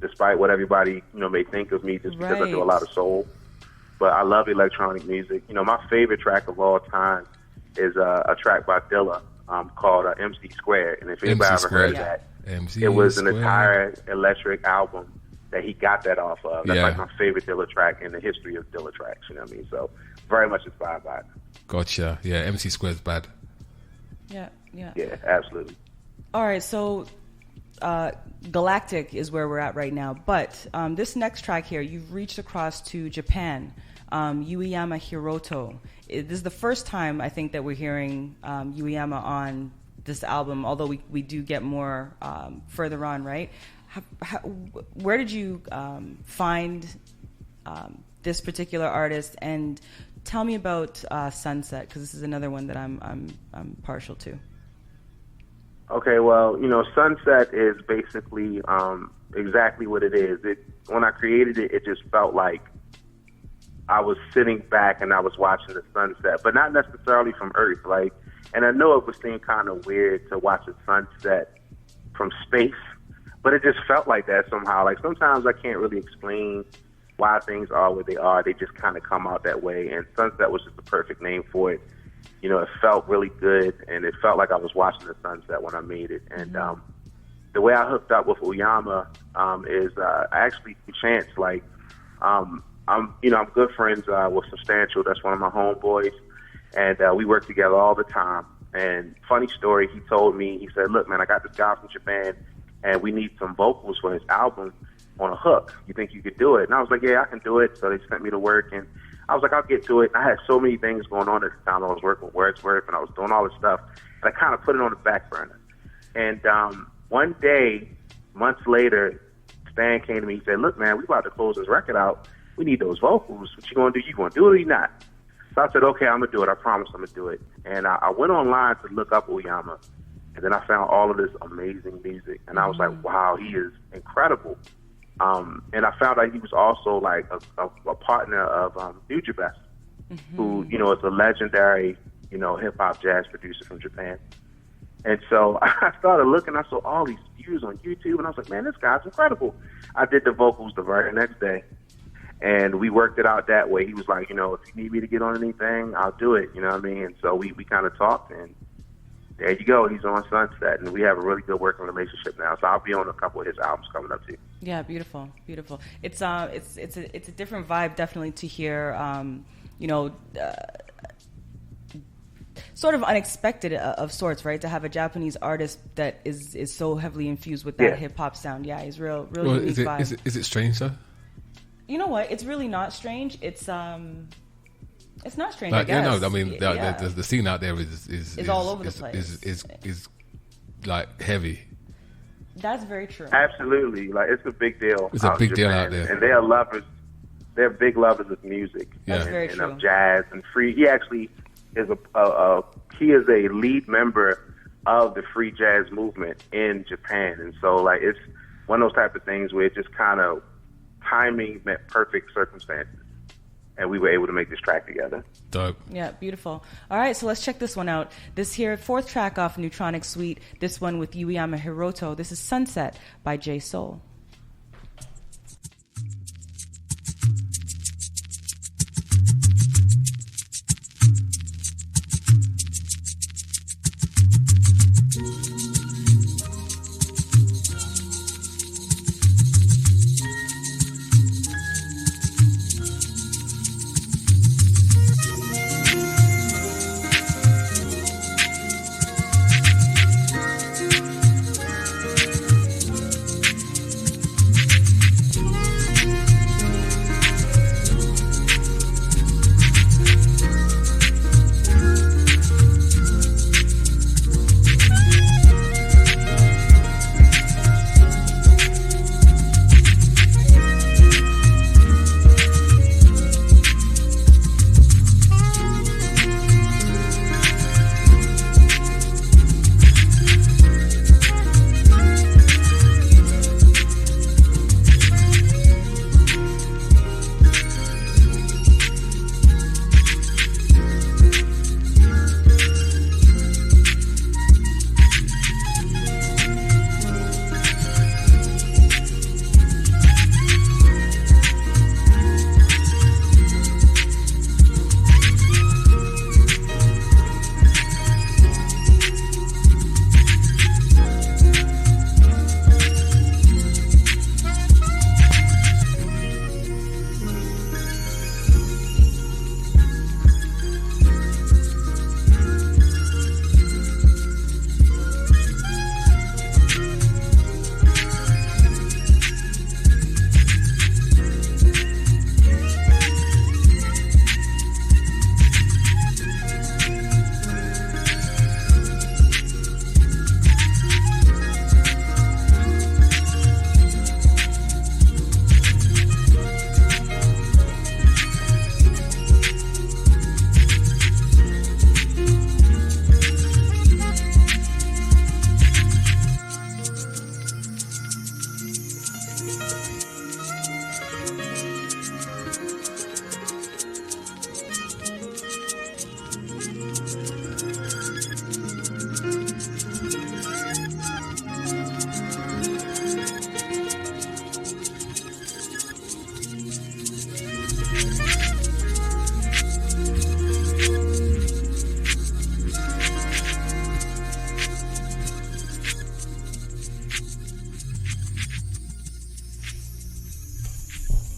despite what everybody, may think of me just because I do a lot of soul. But I love electronic music. My favorite track of all time is a track by Dilla called MC Squared. And if anybody ever heard that, it was an entire electric album that he got that off of. That's like my favorite Dilla track in the history of Dilla tracks, you know what I mean? So very much inspired by it. Gotcha. Yeah, MC Squared's bad. Yeah. Yeah, absolutely. All right, so Galactic is where we're at right now. But this next track here, you've reached across to Japan. Ueyama Hiroto. This is the first time I think that we're hearing Ueyama on this album, although we do get more further on, right? Where did you find this particular artist, and tell me about Sunset, because this is another one that I'm partial to. Okay, well, Sunset is basically exactly what it is. When I created it, it just felt like I was sitting back and I was watching the sunset, but not necessarily from Earth. And I know it would seem kind of weird to watch a sunset from space, but it just felt like that somehow. Like sometimes I can't really explain why things are where they are. They just kind of come out that way. And Sunset was just the perfect name for it. it felt really good, and it felt like I was watching the sunset when I made it. And the way I hooked up with Uyama is actually through chance. Like, I'm good friends with Substantial. That's one of my homeboys, and we work together all the time. And funny story, he told me, he said, "Look, man, I got this guy from Japan, and we need some vocals for his album on a hook. You think you could do it?" And I was like, "Yeah, I can do it." So they sent me to work, and I was like, "I'll get to it." And I had so many things going on at the time. I was working with Wordsworth, and I was doing all this stuff, and I kind of put it on the back burner. And one day, months later, Stan came to me. He said, "Look, man, we about to close this record out. We need those vocals. What you gonna do? You gonna do it or you not?" So I said, "Okay, I'm gonna do it. I promise I'm gonna do it." And I went online to look up Uyama, and then I found all of this amazing music, and I was like, "Wow, he is incredible." And I found out he was also like a partner of Nujabes, who is a legendary hip hop jazz producer from Japan. And so I started looking. I saw all these views on YouTube, and I was like, "Man, this guy's incredible." I did the vocals the very next day. And we worked it out that way. He was like, "If you need me to get on anything, I'll do it." You know what I mean? And so we kind of talked, and there you go. He's on Sunset, and we have a really good working relationship now. So I'll be on a couple of his albums coming up too. Yeah, beautiful. It's a different vibe, definitely, to hear. Sort of unexpected of sorts, right? To have a Japanese artist that is so heavily infused with that hip hop sound. Yeah, he's really unique vibe. Is it strange though? You know what? It's really not strange. It's not strange. Like, I guess. I mean, the scene out there is all over the place. Is like heavy. That's very true. Absolutely, like it's a big deal. It's a big deal out there, and they are lovers. They're big lovers of music. That's very true. Of jazz and free. He actually is he is a lead member of the free jazz movement in Japan, and so like it's one of those type of things where it just kind of timing met perfect circumstances, and we were able to make this track together. Dope. Yeah, beautiful. All right, so let's check this one out. This here, 4th track off Neutronic Suite, this one with Uyama Hiroto. This is Sunset by JSOUL.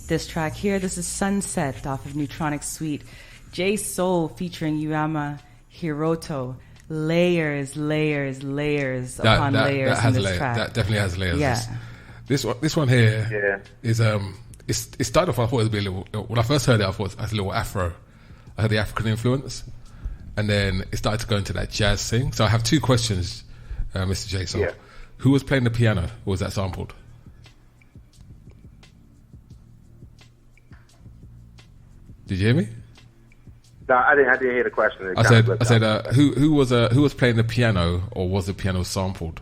this track here. This is Sunset off of Neutronic Suite. JSOUL featuring Yuyama Hiroto. Layers upon layers in this track. That definitely has layers. Yeah. This one here is it started off, I thought it would be a little, when I first heard it, I thought it was a little Afro. I heard the African influence, and then it started to go into that jazz thing. So I have two questions, Mr. JSOUL. Yeah. Who was playing the piano, or was that sampled? Did you hear me? No, I didn't hear the question. I said, who was playing the piano, or was the piano sampled?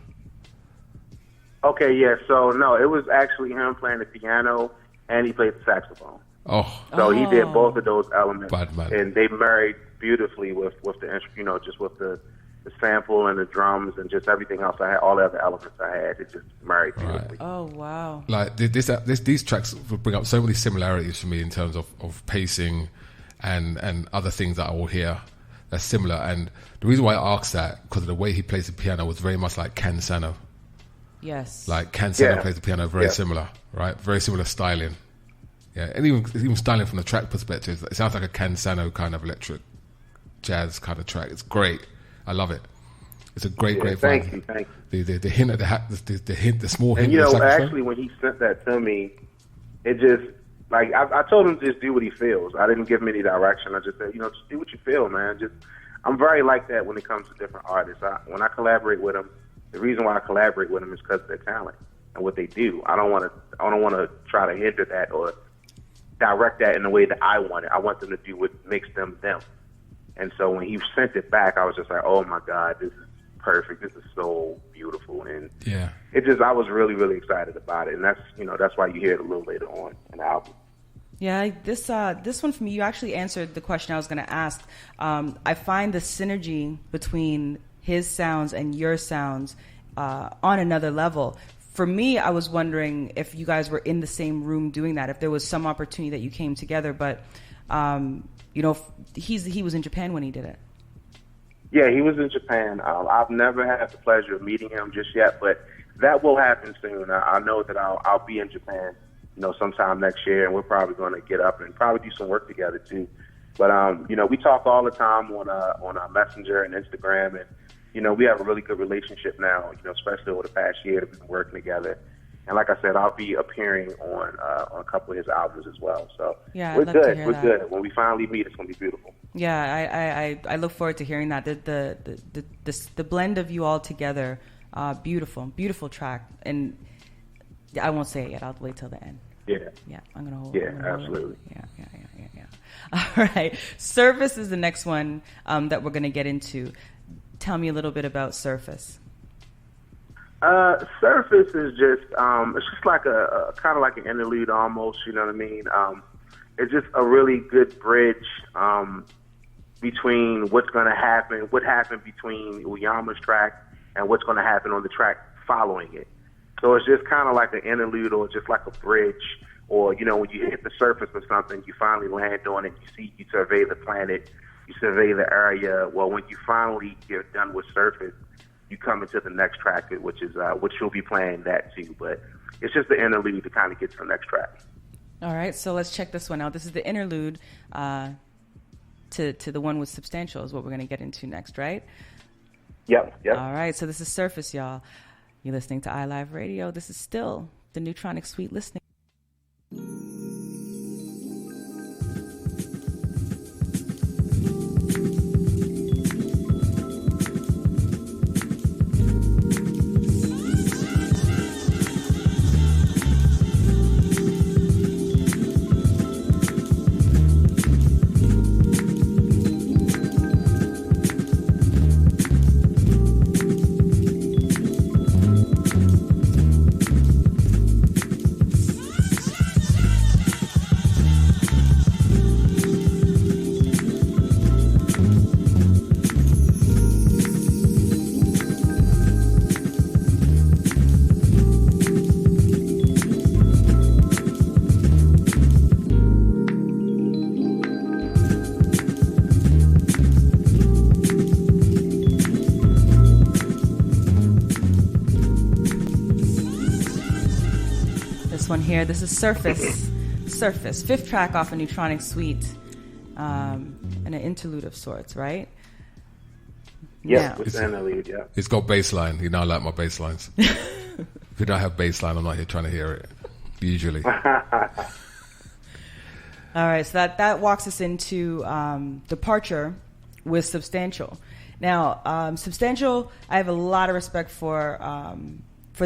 Okay, yeah. So no, it was actually him playing the piano, and he played the saxophone. So he did both of those elements, and they married beautifully with the instrument, just with the sample and the drums and just everything else I had, all the other elements I had. It just married beautifully. Oh wow! Like these tracks bring up so many similarities for me in terms of pacing and other things that I will hear that's similar. And the reason why I asked that, because of the way he plays the piano, was very much like Ken Sano. Yes. Like Ken Sano plays the piano very similar, right? Very similar styling. Yeah, and even styling from the track perspective, it sounds like a Ken Sano kind of electric jazz kind of track. It's great. I love it. It's a great vibe. Thank you. The hint at the small hint. And of the actually, when he sent that to me, it just like I told him to just do what he feels. I didn't give him any direction. I just said, just do what you feel, man. I'm very like that when it comes to different artists. When I collaborate with them, the reason why I collaborate with them is because of their talent and what they do. I don't want to try to hinder that or direct that in the way that I want it. I want them to do what makes them them. And so when he sent it back, I was just like, oh my God, this is perfect. This is so beautiful. And I was really, really excited about it. And that's why you hear it a little later on in the album. Yeah, this one for me, you actually answered the question I was going to ask. I find the synergy between his sounds and your sounds on another level. For me, I was wondering if you guys were in the same room doing that, if there was some opportunity that you came together, but he was in Japan when he did it. Yeah, he was in Japan. I've never had the pleasure of meeting him just yet, but that will happen soon. I know that I'll be in Japan, sometime next year, and we're probably going to get up and probably do some work together too. But we talk all the time on Messenger and Instagram, and we have a really good relationship now. Especially over the past year that we've been working together. And like I said, I'll be appearing on a couple of his albums as well. So we're good. We're good. When we finally meet, it's going to be beautiful. Yeah, I look forward to hearing that. The blend of you all together, beautiful track. And I won't say it yet. I'll wait till the end. Yeah, I'm gonna hold. Yeah, absolutely. Yeah. All right, Surface is the next one that we're gonna get into. Tell me a little bit about Surface. Surface is just it's just like a kind of like an interlude almost. You know what I mean? It's just a really good bridge between what's going to happen, what happened between Uyama's track and what's going to happen on the track following it. So it's just kind of like an interlude, or just like a bridge, or when you hit the surface of something, you finally land on it. You survey the planet, you survey the area. Well, when you finally get done with Surface, you come into the next track, which you'll be playing that too. But it's just the interlude to kind of get to the next track. All right, so let's check this one out. This is the interlude to the one with Substantial is what we're going to get into next, right? Yep. All right, so this is Surface, y'all. You're listening to iLive Radio. This is still the Neutronic Suite listening. This is Surface. Surface, fifth track off a Neutronic Suite, and an interlude of sorts, right? Yeah, it's an interlude, yeah. It's got bass line. You know I like my bass lines. If you don't have bass line, I'm not here trying to hear it, usually. All right, so that walks us into Departure with Substantial. Now, Substantial, I have a lot of respect for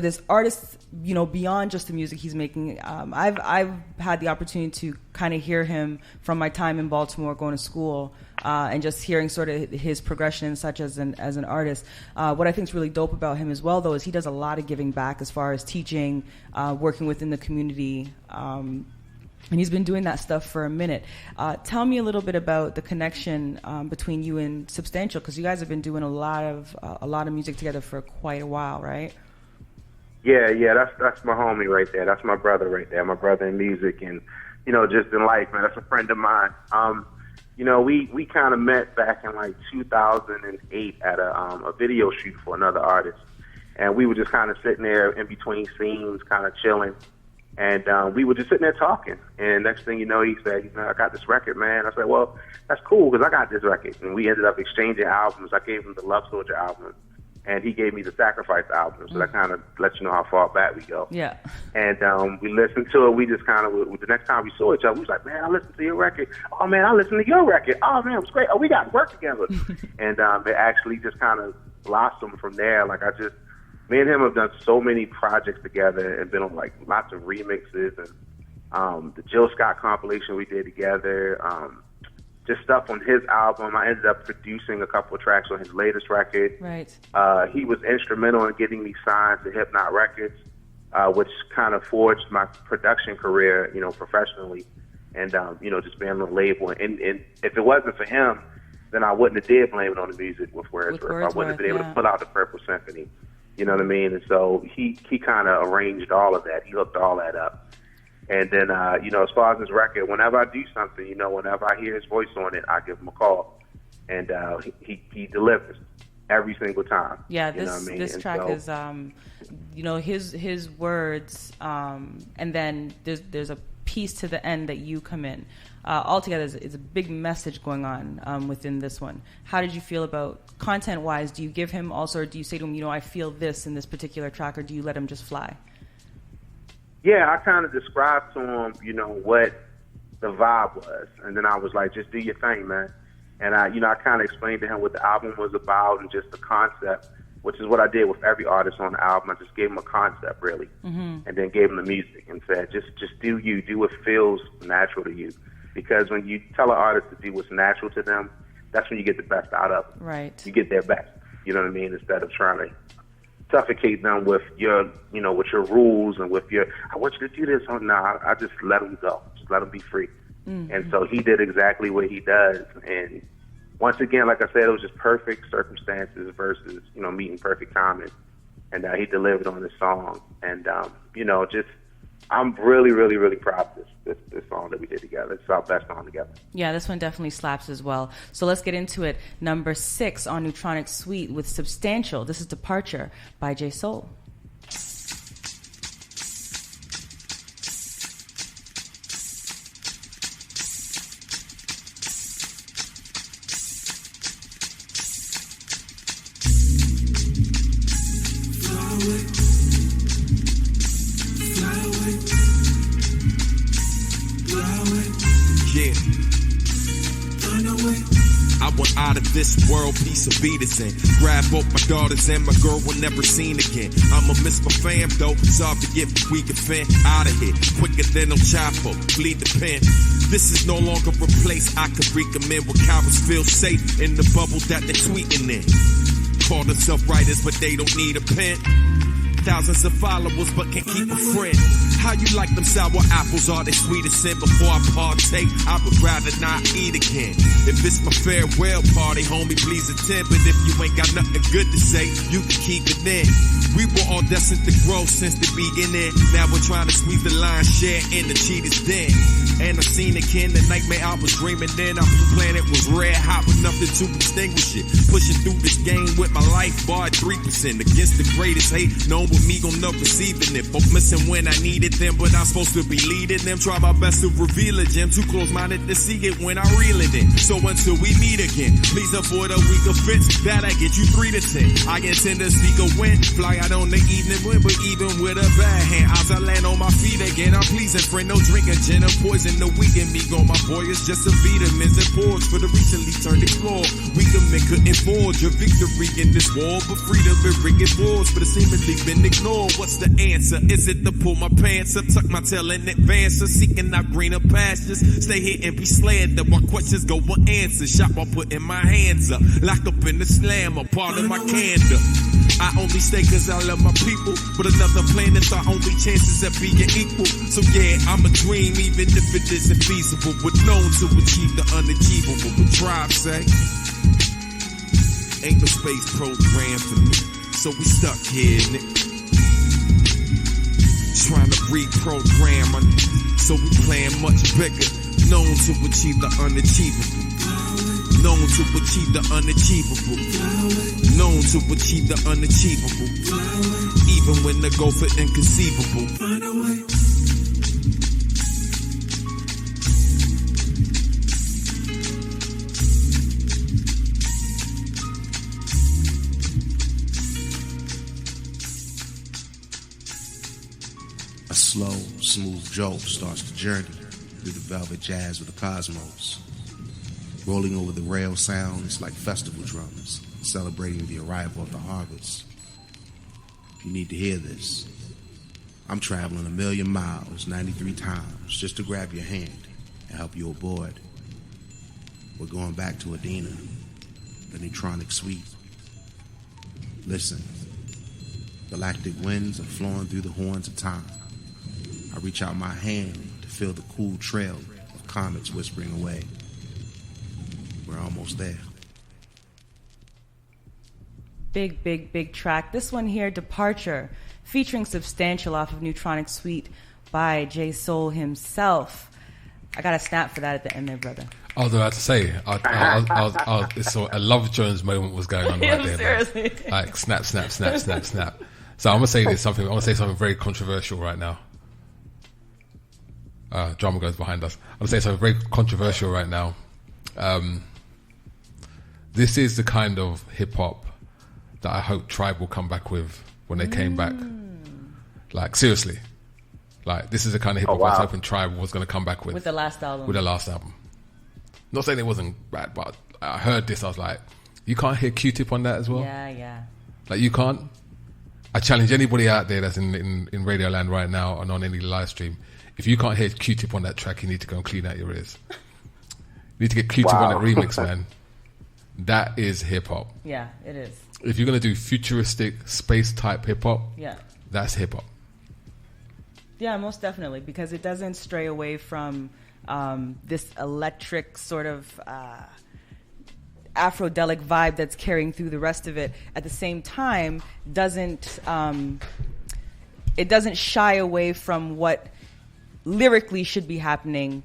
this artist, you know, beyond just the music he's making. I've had the opportunity to kind of hear him from my time in Baltimore going to school, and just hearing sort of his progression and such as an artist. What I think is really dope about him as well, though, is he does a lot of giving back as far as teaching, working within the community, and he's been doing that stuff for a minute. Tell me a little bit about the connection between you and Substantial, because you guys have been doing a lot of music together for quite a while, right? Yeah, that's my homie right there. That's my brother right there. My brother in music and, you know, just in life, man. That's a friend of mine. You know, we kind of met back in like 2008 at a video shoot for another artist, and we were just kind of sitting there in between scenes, kind of chilling, and we were just sitting there talking. And next thing you know, he said, you know, I got this record, man. I said, well, that's cool because I got this record, and we ended up exchanging albums. I gave him the Love Soldier album, and he gave me the Sacrifice album. So that kind of lets you know how far back we go. Yeah. And we listened to it. We just kind of, the next time we saw each other, we was like, man, I listened to your record. Oh, man, I listened to your record. Oh, man, it was great. Oh, we got to work together. And it actually just kind of blossomed from there. Like, me and him have done so many projects together and been on, like, lots of remixes. And the Jill Scott compilation we did together, just stuff on his album. I ended up producing a couple of tracks on his latest record. Right. He was instrumental in getting me signed to Hip Knot Records, which kind of forged my production career, you know, professionally, and you know, just being on the label. And if it wasn't for him, then I wouldn't have did Blame It on the Music with Wordsworth. I wouldn't have been able to put out the Purple Symphony. You know what I mean? And so he kind of arranged all of that. He hooked all that up. And then, you know, as far as this record, whenever I do something, you know, whenever I hear his voice on it, I give him a call. And he delivers every single time. Yeah, you know what I mean? This track is, you know, his words, and then there's a piece to the end that you come in. Altogether, it's a big message going on within this one. How did you feel about content-wise? Do you give him also, or do you say to him, you know, I feel this in this particular track, or do you let him just fly? Yeah, I kind of described to him, you know, what the vibe was. And then I was like, just do your thing, man. And I kind of explained to him what the album was about and just the concept, which is what I did with every artist on the album. I just gave him a concept, really, and then gave him the music and said, just do you. Do what feels natural to you. Because when you tell an artist to do what's natural to them, that's when you get the best out of them. Right. You get their best. You know what I mean? Instead of trying to suffocate them with your, you know, with your rules and with your, I want you to do this. Oh, no, I just let them go. Just let them be free. Mm-hmm. And so he did exactly what he does. And once again, like I said, it was just perfect circumstances versus, you know, meeting perfect timing. And he delivered on this song. And, you know, just, I'm really, really, really proud of this song that we did together. It's our best song together. Yeah, this one definitely slaps as well. So let's get into it. Number 6 on Neutronic Suite with Substantial. This is Departure by JSOUL. This world piece of beaters in. Grab both my daughters and my girl will never seen again. I'ma miss my fam though, so I'll forgive if we can fin out of here. Quicker than no Chapo, bleed the pen. This is no longer a place I could recommend where cowards feel safe in the bubble that they're tweeting in. Call themselves writers, but they don't need a pen. Thousands of followers, but can't keep a friend. How you like them sour apples? Are they sweet as sin? Before I partake, I would rather not eat again. If it's my farewell party, homie, please attend. But if you ain't got nothing good to say, you can keep it in. We were all destined to grow since the beginning. Now we're trying to squeeze the lion's share in the cheetah's den. And I seen again the nightmare I was dreaming then. Our blue planet was red hot with nothing to extinguish it. Pushing through this game with my life bar at 3%. Against the greatest hate, known with me on the receiving it. Both missing when I needed them, but I'm supposed to be leading them. Try my best to reveal it, Jim. Too close-minded to see it when I reel it in. So until we meet again, please avoid a weak offense. That I get you 3 to 10. I intend to sneak a win, fly out on the evening wind, but even with a bad hand, I'll land on my feet again. I'm pleasing, friend, no drinking gin or poison. The weekend me go, my boy, it's just a vitamins and pause for the recently turned explorer. Weaker men couldn't forge a victory in this war, but freedom been ringing wars, but it's seemingly been ignored. What's the answer? Is it to pull my pants up, tuck my tail in advance, or seeking out greener pastures? Stay here and be slandered while questions go unanswered. Shot while putting my hands up, locked up in the slam, a part of my candor. I only stay cause I love my people, but another planet, our only chances of being equal. So yeah, I'm a dream even if it isn't feasible. We're known to achieve the unachievable. What tribe say? Ain't no space program for me, so we stuck here, nigga. Trying to reprogram, so we playing much bigger. Known to achieve the unachievable. Known to achieve the unachievable. Known to achieve the unachievable. Even when the goal for inconceivable. Find a way. A slow, smooth jolt starts the journey through the velvet jazz of the cosmos. Rolling over the rail sounds like festival drums, celebrating the arrival of the harvest. You need to hear this. I'm traveling 1,000,000 miles, 93 times, just to grab your hand and help you aboard. We're going back to Adena, the Neutronic Suite. Listen, galactic winds are flowing through the horns of time. I reach out my hand to feel the cool trail of comets whispering away. We're almost there. Big, big, big track. This one here, Departure, featuring Substantial off of Neutronic Suite by JSOUL himself. I got a snap for that at the end there, brother. I was about to say, so a Love Jones moment was going on right there. Seriously. Like snap, snap, snap, snap, snap. So I'm gonna say something. I'm gonna say something very controversial right now. Drama goes behind us. I'm gonna say something very controversial right now. This is the kind of hip hop that I hope Tribe will come back with when they came back. Like seriously, like this is the kind of hip hop I was hoping Tribe was going to come back with the last album. Not saying it wasn't bad, but I heard this. I was like, you can't hear Q-Tip on that as well. Yeah. Like you can't. I challenge anybody out there that's in Radio Land right now and on any live stream. If you can't hear Q-Tip on that track, you need to go and clean out your ears. You need to get Q-Tip on that remix, man. That is hip hop. Yeah, it is. If you're gonna do futuristic space type hip hop, that's hip hop. Yeah, most definitely, because it doesn't stray away from this electric sort of Afrodelic vibe that's carrying through the rest of it. At the same time, it doesn't shy away from what lyrically should be happening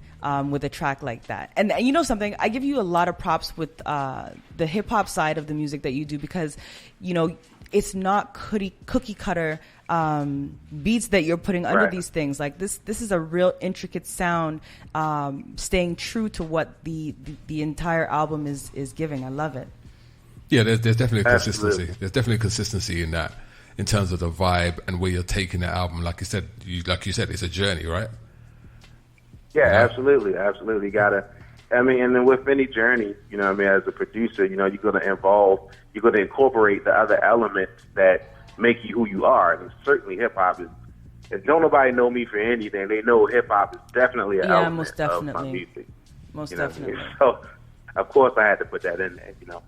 with a track like that. And you know something, I give you a lot of props with the hip hop side of the music that you do, because you know it's not cookie cutter beats that you're putting under these things. Like this is a real intricate sound, staying true to what the entire album is giving. I love it. Yeah, there's definitely a consistency. There's definitely consistency in that, in terms of the vibe and where you're taking the album. Like you said, it's a journey, right? Yeah, absolutely. You gotta, and then with any journey, you know what I mean, as a producer, you know, you're gonna incorporate the other elements that make you who you are. And certainly hip hop is, if don't nobody know me for anything, they know hip hop is definitely an element of my music. Most definitely. So of course I had to put that in there, you know.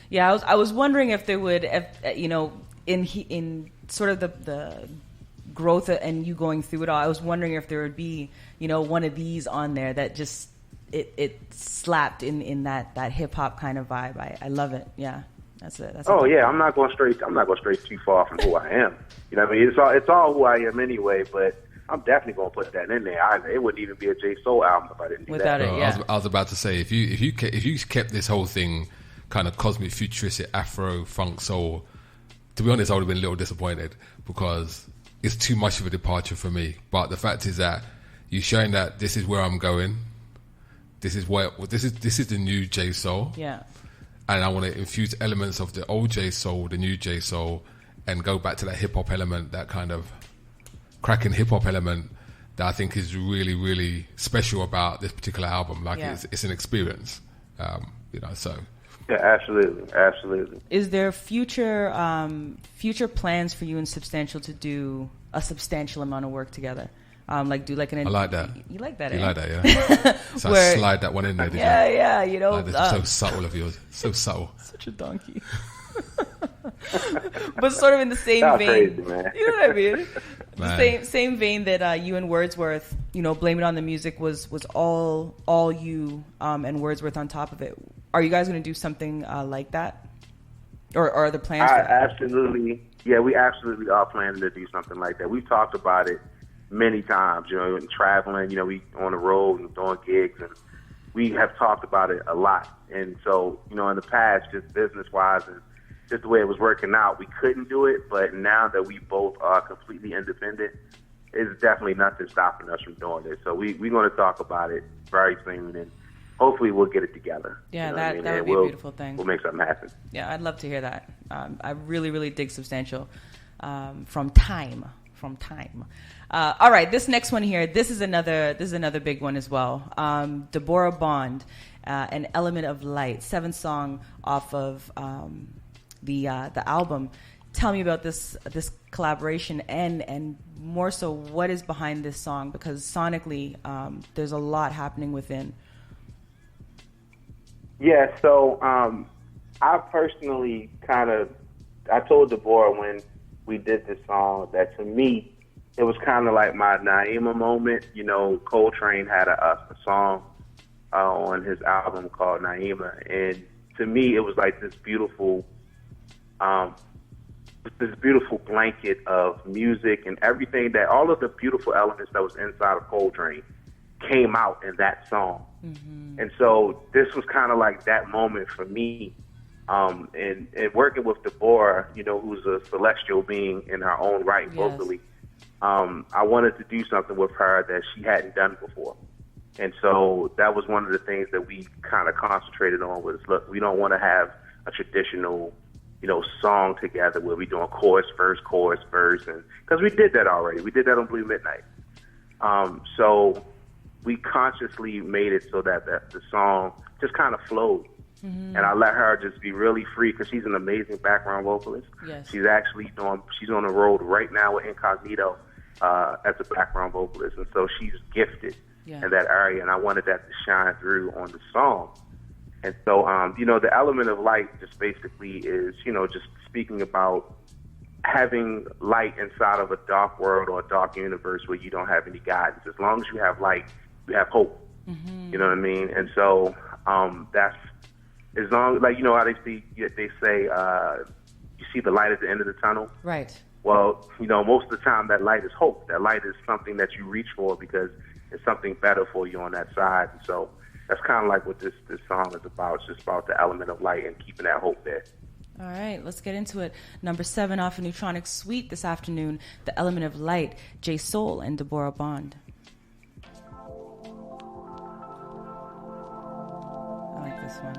Yeah, I was wondering if there would, you know, in sort of the growth and you going through it all, I was wondering if there would be, you know, one of these on there that just it slapped in that hip hop kind of vibe. I love it. Yeah, that's it. I'm not going stray too far from who I am. You know what I mean? It's all who I am anyway. But I'm definitely going to put that in there. It wouldn't even be a JSOUL album if I didn't do without that. It. Yeah. I was about to say, if you kept this whole thing kind of cosmic, futuristic, Afro, funk, soul to be honest, I would have been a little disappointed because it's too much of a departure for me. But the fact is that you're showing that this is where I'm going. This is the new JSOUL. Yeah. And I want to infuse elements of the old JSOUL, the new JSOUL, and go back to that hip hop element, that kind of cracking hip hop element that I think is really, really special about this particular album. Like it's an experience, so. Yeah, absolutely. Is there future plans for you and Substantial to do a substantial amount of work together? I like that. You like that? You like that, yeah. So I slide that one in there, did you? Yeah, so subtle of yours. So subtle. Such a donkey. But sort of in the same vein. Crazy, man. You know what I mean? The same vein that you and Wordsworth, Blame It on the Music was all you and Wordsworth on top of it. Are you guys going to do something like that? Or are the plans for that? Absolutely. Yeah, we absolutely are planning to do something like that. We've talked about it many times, traveling, we on the road and doing gigs, and we have talked about it a lot. And so, in the past, just business-wise and just the way it was working out, we couldn't do it. But now that we both are completely independent, it's definitely nothing stopping us from doing it. So we're going to talk about it very soon, and hopefully we'll get it together. Yeah, that would be a beautiful thing. We'll make something happen. Yeah, I'd love to hear that. I really, really dig Substantial from time. All right, this next one here, this is another big one as well. Deborah Bond, An Element of Light, 7th song off of the album. Tell me about this collaboration and more so what is behind this song, because sonically there's a lot happening within. Yeah, so I personally I told Deborah when we did this song that to me it was kind of like my Naima moment. Coltrane had a song on his album called Naima, and to me it was like this beautiful blanket of music and everything, that all of the beautiful elements that was inside of Coltrane came out in that song. Mm-hmm. And so this was kind of like that moment for me. And working with Deborah, who's a celestial being in her own right, vocally, I wanted to do something with her that she hadn't done before. And so that was one of the things that we kind of concentrated on was, look, we don't want to have a traditional, song together where we're doing chorus, verse, and because we did that already. We did that on Blue Midnight. So we consciously made it so that the song just kind of flowed. Mm-hmm. And I let her just be really free because she's an amazing background vocalist. Yes. She's on the road right now with Incognito as a background vocalist. And so she's gifted in that area. And I wanted that to shine through on the song. And so, the element of light just basically is, just speaking about having light inside of a dark world or a dark universe where you don't have any guidance. As long as you have light, you have hope. Mm-hmm. You know what I mean? And so that's as long, like, how they say you see the light at the end of the tunnel. Right. Well, most of the time that light is hope. That light is something that you reach for because it's something better for you on that side. And so that's kind of like what this song is about. It's just about the element of light and keeping that hope there. All right, let's get into it. Number 7 off of Neutronic Suite this afternoon, The Element of Light, JSOUL and Deborah Bond. I like this one.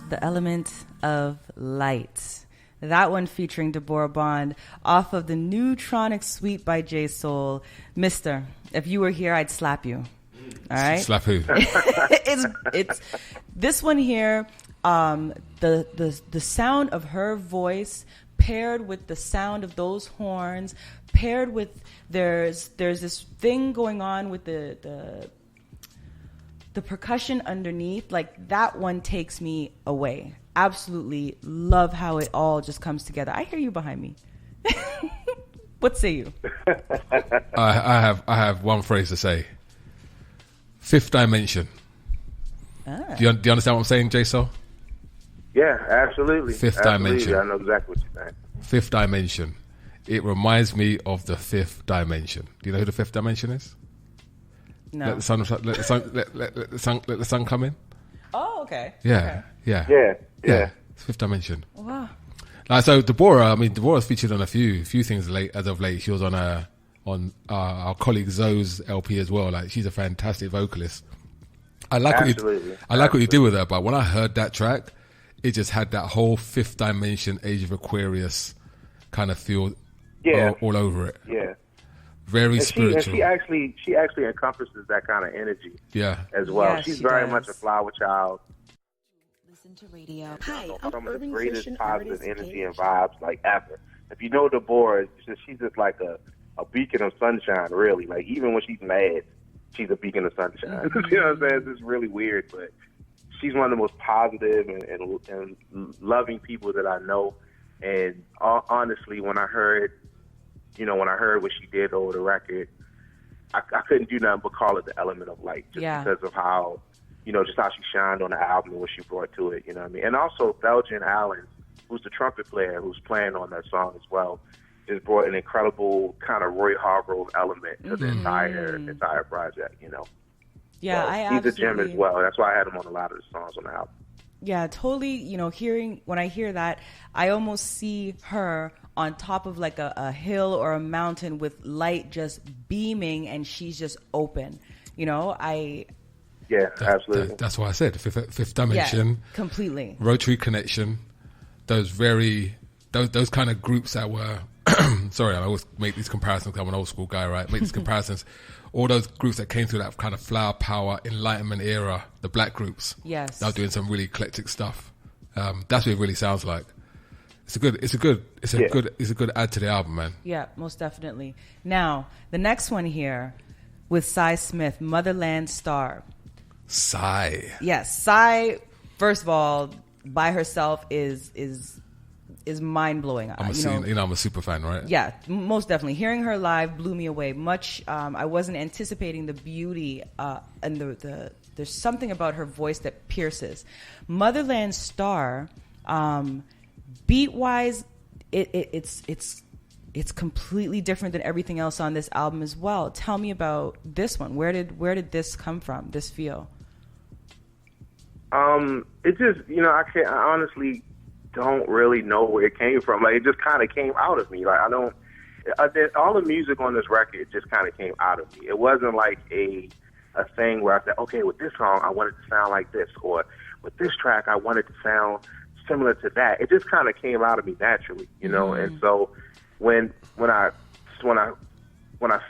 The Element of Light. That one featuring Deborah Bond off of the Neutronic Suite by JSOUL. Mister, if you were here, I'd slap you. All right? Slap who? it's this one here, the sound of her voice paired with the sound of those horns, paired with there's this thing going on with the percussion underneath. Like, that one takes me away. Absolutely love how it all just comes together. I hear you behind me. What say you? I have one phrase to say. Fifth dimension. Do you understand what I'm saying, JSOUL? Yeah, absolutely. Fifth absolutely. dimension. I know exactly what you're saying. Fifth dimension. It reminds me of the fifth dimension. Do you know who the fifth dimension is? No. Let the sun come in. Oh, okay. Yeah, okay. Yeah. It's fifth dimension. Wow. So Deborah's featured on a few things as of late. She was on our colleague Zoe's LP as well. Like, she's a fantastic vocalist. I like what you did with her, but when I heard that track, it just had that whole fifth dimension, Age of Aquarius kind of feel all over it. Yeah. Very spiritual. She actually encompasses that kind of energy. Yeah. As well. Yeah, she's she very does. much a flower child. Listen to radio. Hi, some of the greatest positive energy and vibes like ever. If you know Deborah, she's just like a beacon of sunshine, really. Like, even when she's mad, she's a beacon of sunshine. You know what I'm saying? It's really weird, but she's one of the most positive and loving people that I know. And honestly, when I heard what she did over the record, I couldn't do nothing but call it the Element of Light, just because of how, just how she shined on the album and what she brought to it, you know what I mean? And also Belgian Allen, who's the trumpet player who's playing on that song as well, just brought an incredible kind of Roy Hargrove element to the entire project, Yeah, so he's a gem as well. That's why I had him on a lot of the songs on the album. Yeah, totally. When I hear that, I almost see her on top of like a hill or a mountain with light just beaming, and she's just open. Yeah, absolutely. That's why I said fifth dimension. Yeah, completely. Rotary Connection. Those kind of groups that were. Sorry, I always make these comparisons because I'm an old school guy, right? Make these comparisons. All those groups that came through that kind of flower power, Enlightenment era, the black groups. Yes. Now doing some really eclectic stuff. That's what it really sounds like. It's a good add to the album, man. Yeah, most definitely. Now, the next one here with Cy Smith, Motherland Star. Cy. Yes, Cy, first of all, by herself is mind blowing. I'm a super fan, right? Yeah, most definitely. Hearing her live blew me away. I wasn't anticipating the beauty and there's something about her voice that pierces. Motherland Star, beat wise, it's completely different than everything else on this album as well. Tell me about this one. Where did this come from? This feel? It just, I honestly don't really know where it came from. Like, it just kind of came out of me. Like, all the music on this record just kind of came out of me. It wasn't like a thing where I said, okay, with this song, I want it to sound like this, or with this track, I want it to sound similar to that. It just kind of came out of me naturally, And so when I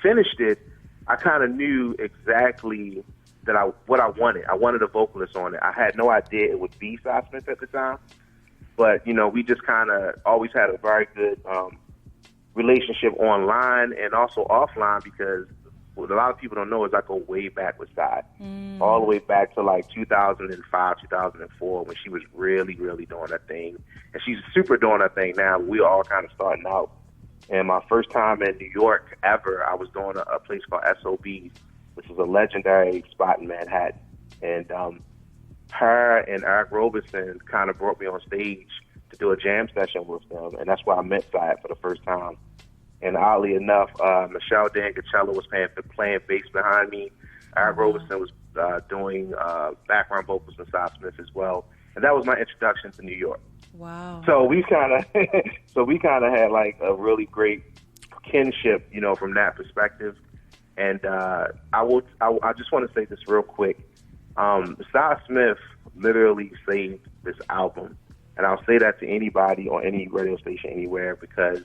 finished it, I kind of knew exactly what I wanted. I wanted a vocalist on it. I had no idea it would be Cy Smith at the time. But, we just kind of always had a very good relationship online and also offline, because what a lot of people don't know is I go way back with Cy. All the way back to like 2005, 2004, when she was really, really doing her thing. And she's super doing her thing now. We're all kind of starting out. And my first time in New York ever, I was doing a place called SOB's, which is a legendary spot in Manhattan. And her and Eric Roberson kind of brought me on stage to do a jam session with them, and that's where I met Cy for the first time. And oddly enough, Michelle D'Angelo was playing bass behind me. Eric Roberson was doing background vocals with Cy Smith as well, and that was my introduction to New York. Wow! So we kind of had like a really great kinship, from that perspective. And I just want to say this real quick. Cy Smith literally saved this album. And I'll say that to anybody on any radio station anywhere, because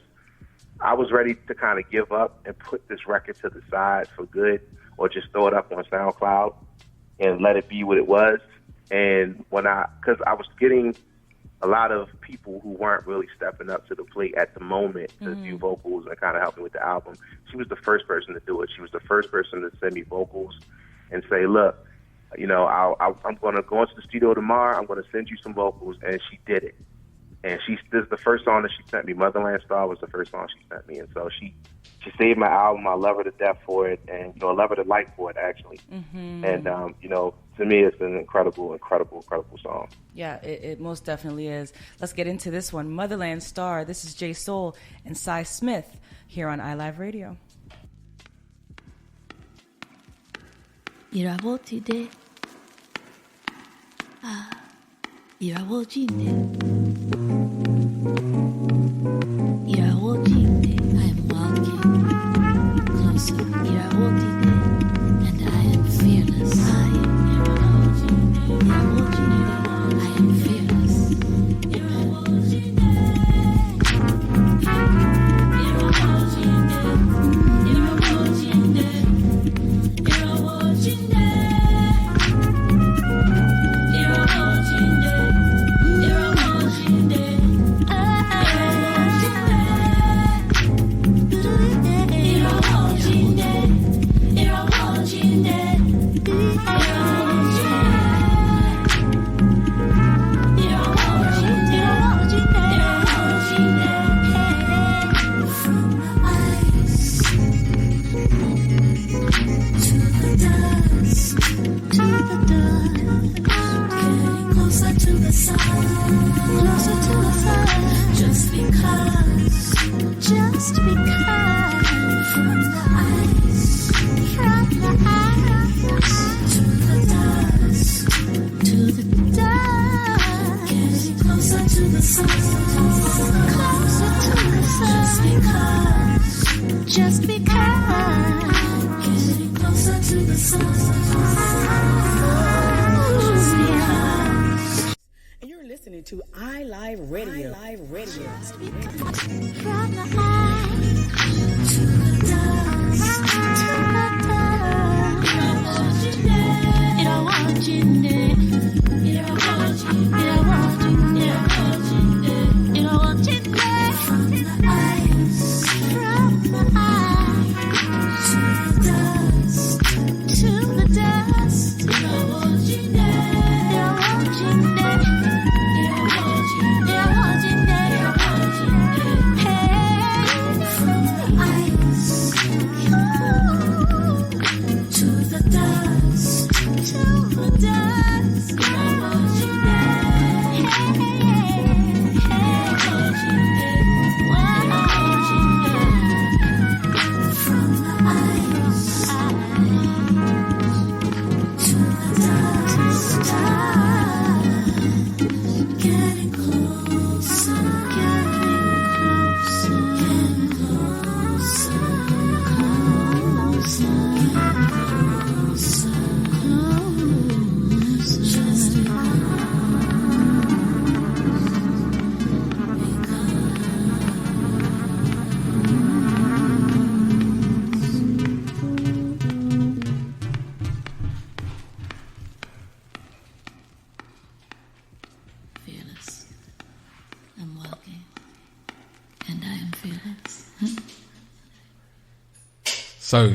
I was ready to kind of give up and put this record to the side for good, or just throw it up on SoundCloud and let it be what it was. And because I was getting a lot of people who weren't really stepping up to the plate at the moment to do vocals and kind of help me with the album. She was the first person to do it. She was the first person to send me vocals and say, look, I'm going to go into the studio tomorrow. I'm going to send you some vocals. And she did it. And this is the first song that she sent me. Motherland Star was the first song she sent me. And so she saved my album. I love her to death for it. And, I love her to life for it, actually. Mm-hmm. And, to me, it's an incredible, incredible, incredible song. Yeah, it most definitely is. Let's get into this one. Motherland Star. This is JSOUL and Cy Smith here on iLive Radio. 이라보티데 이라보진데 이라보진데 I'm walking closer 이라보티데 and I am fearless I am fearless Just because getting closer to the sun. And you're listening to iLive Radio. iLive Radio. From the eye to the dust, to the dust. From the eyes, from the eye to the dust, to the dust.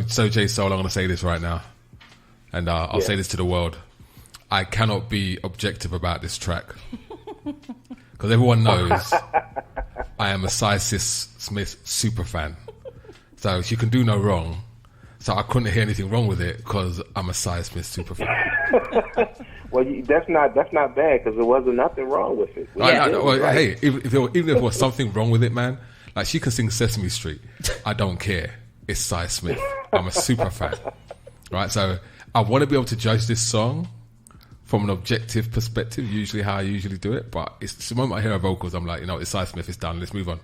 So JSOUL, I'm going to say this right now, and I'll say this to the world. I cannot be objective about this track because everyone knows I am a Cy Smith super fan. So she can do no wrong. So I couldn't hear anything wrong with it because I'm a Cy Smith super fan. Well, that's not bad because there wasn't nothing wrong with it. Hey, even if there was something wrong with it, man, like she can sing Sesame Street. I don't care. It's Cy Smith. I'm a super fan. Right? So I want to be able to judge this song from an objective perspective, usually how I usually do it. But it's the moment I hear her vocals, I'm like, it's Cy Smith, it's done, let's move on.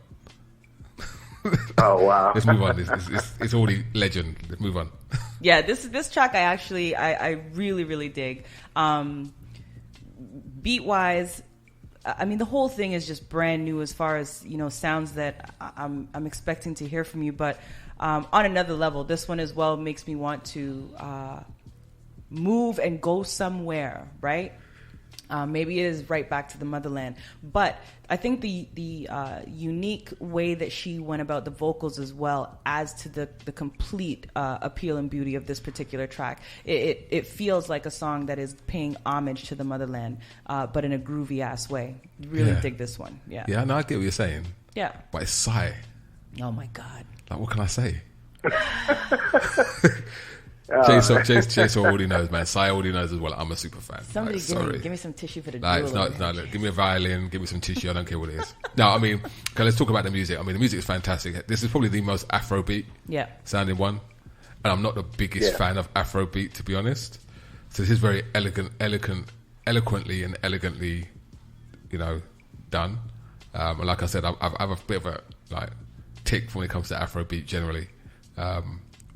Oh, wow. Let's move on. It's already legend. Let's move on. Yeah, this track I really, really dig. Beat-wise, I mean, the whole thing is just brand new as far as, sounds that I'm expecting to hear from you. But on another level, this one as well makes me want to move and go somewhere, right? Maybe it is right back to the motherland. But I think the unique way that she went about the vocals as well adds to the complete appeal and beauty of this particular track. It feels like a song that is paying homage to the motherland, but in a groovy-ass way. Really dig this one. Yeah. Yeah, no, I get what you're saying. Yeah. But it's Psy. Oh, my God. Like, what can I say? JSOUL already knows, man. Psy already knows as well. I'm a super fan. Somebody give me some tissue for the look, give me a violin, give me some tissue. I don't care what it is. No, I mean, okay, let's talk about the music. I mean, the music is fantastic. This is probably the most Afrobeat sounding one. And I'm not the biggest fan of Afrobeat, to be honest. So this is very eloquently and elegantly, done. And like I said, I have a bit of a tick when it comes to Afrobeat generally.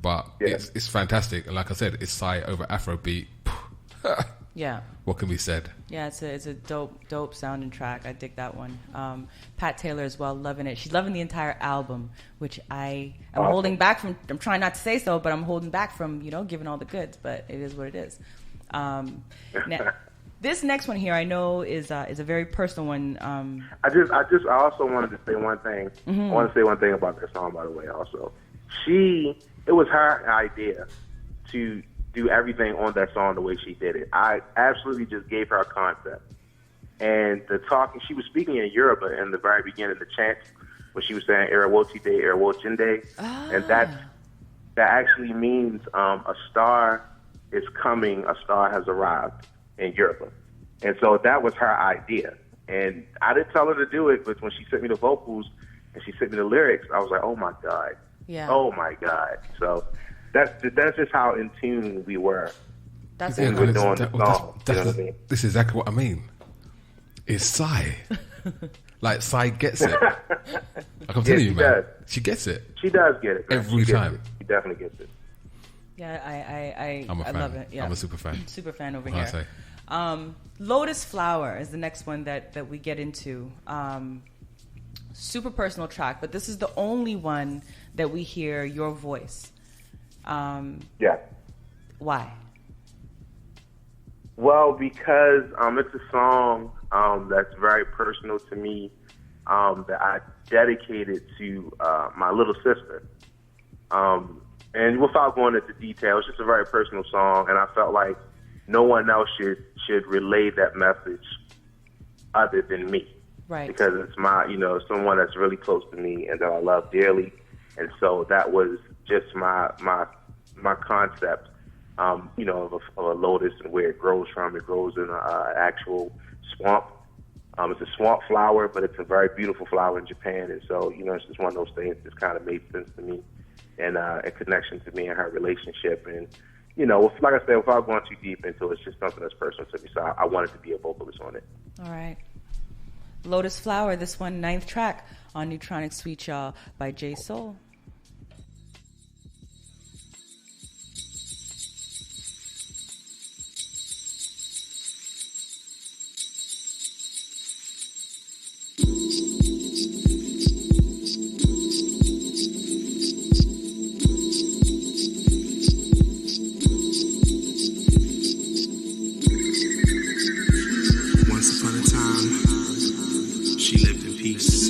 But it's fantastic, and like I said, it's Psy over Afrobeat. Yeah. What can be said? Yeah, it's a dope sounding track. I dig that one. Pat Taylor as well, loving it. She's loving the entire album, which I am holding back from. I'm trying not to say so, but I'm holding back from giving all the goods. But it is what it is. Now, this next one here, I know is a very personal one. I also wanted to say one thing. Mm-hmm. I want to say one thing about that song, by the way. Also, it was her idea to do everything on that song the way she did it. I absolutely just gave her a concept. And she was speaking in Yoruba in the very beginning, the chant, when she was saying, Erawotide, Erawotinde. And that actually means a star is coming, a star has arrived in Yoruba. And so that was her idea. And I didn't tell her to do it, but when she sent me the vocals and she sent me the lyrics, I was like, oh my God. Yeah. Oh my God! So that's just how in tune we were. That's when we were doing the song. You know what I mean? This is exactly what I mean. It's Psy. Like Psy gets it. Like I'm telling you, man. Does. She gets it. She does get it. Every time. She definitely gets it. Yeah, I'm a fan. love it. Yeah. I'm a super fan. Super fan over what here. I say? Lotus Flower is the next one that we get into. Super personal track, but this is the only one that we hear your voice. Yeah. Why? Well, because it's a song that's very personal to me, that I dedicated to my little sister. And without going into detail, it's just a very personal song, and I felt like no one else should relay that message other than me. Right. Because it's someone that's really close to me and that I love dearly. And so that was just my concept, of a lotus and where it grows from. It grows in an actual swamp. It's a swamp flower, but it's a very beautiful flower in Japan. And so, it's just one of those things that kind of made sense to me and a connection to me and her relationship. And, like I said, without going too deep into it, it's just something that's personal to me. So I wanted to be a vocalist on it. All right. Lotus Flower, this one, 9th track on Neutronic Suite, y'all, by JSOUL. Once upon a time, she lived in peace.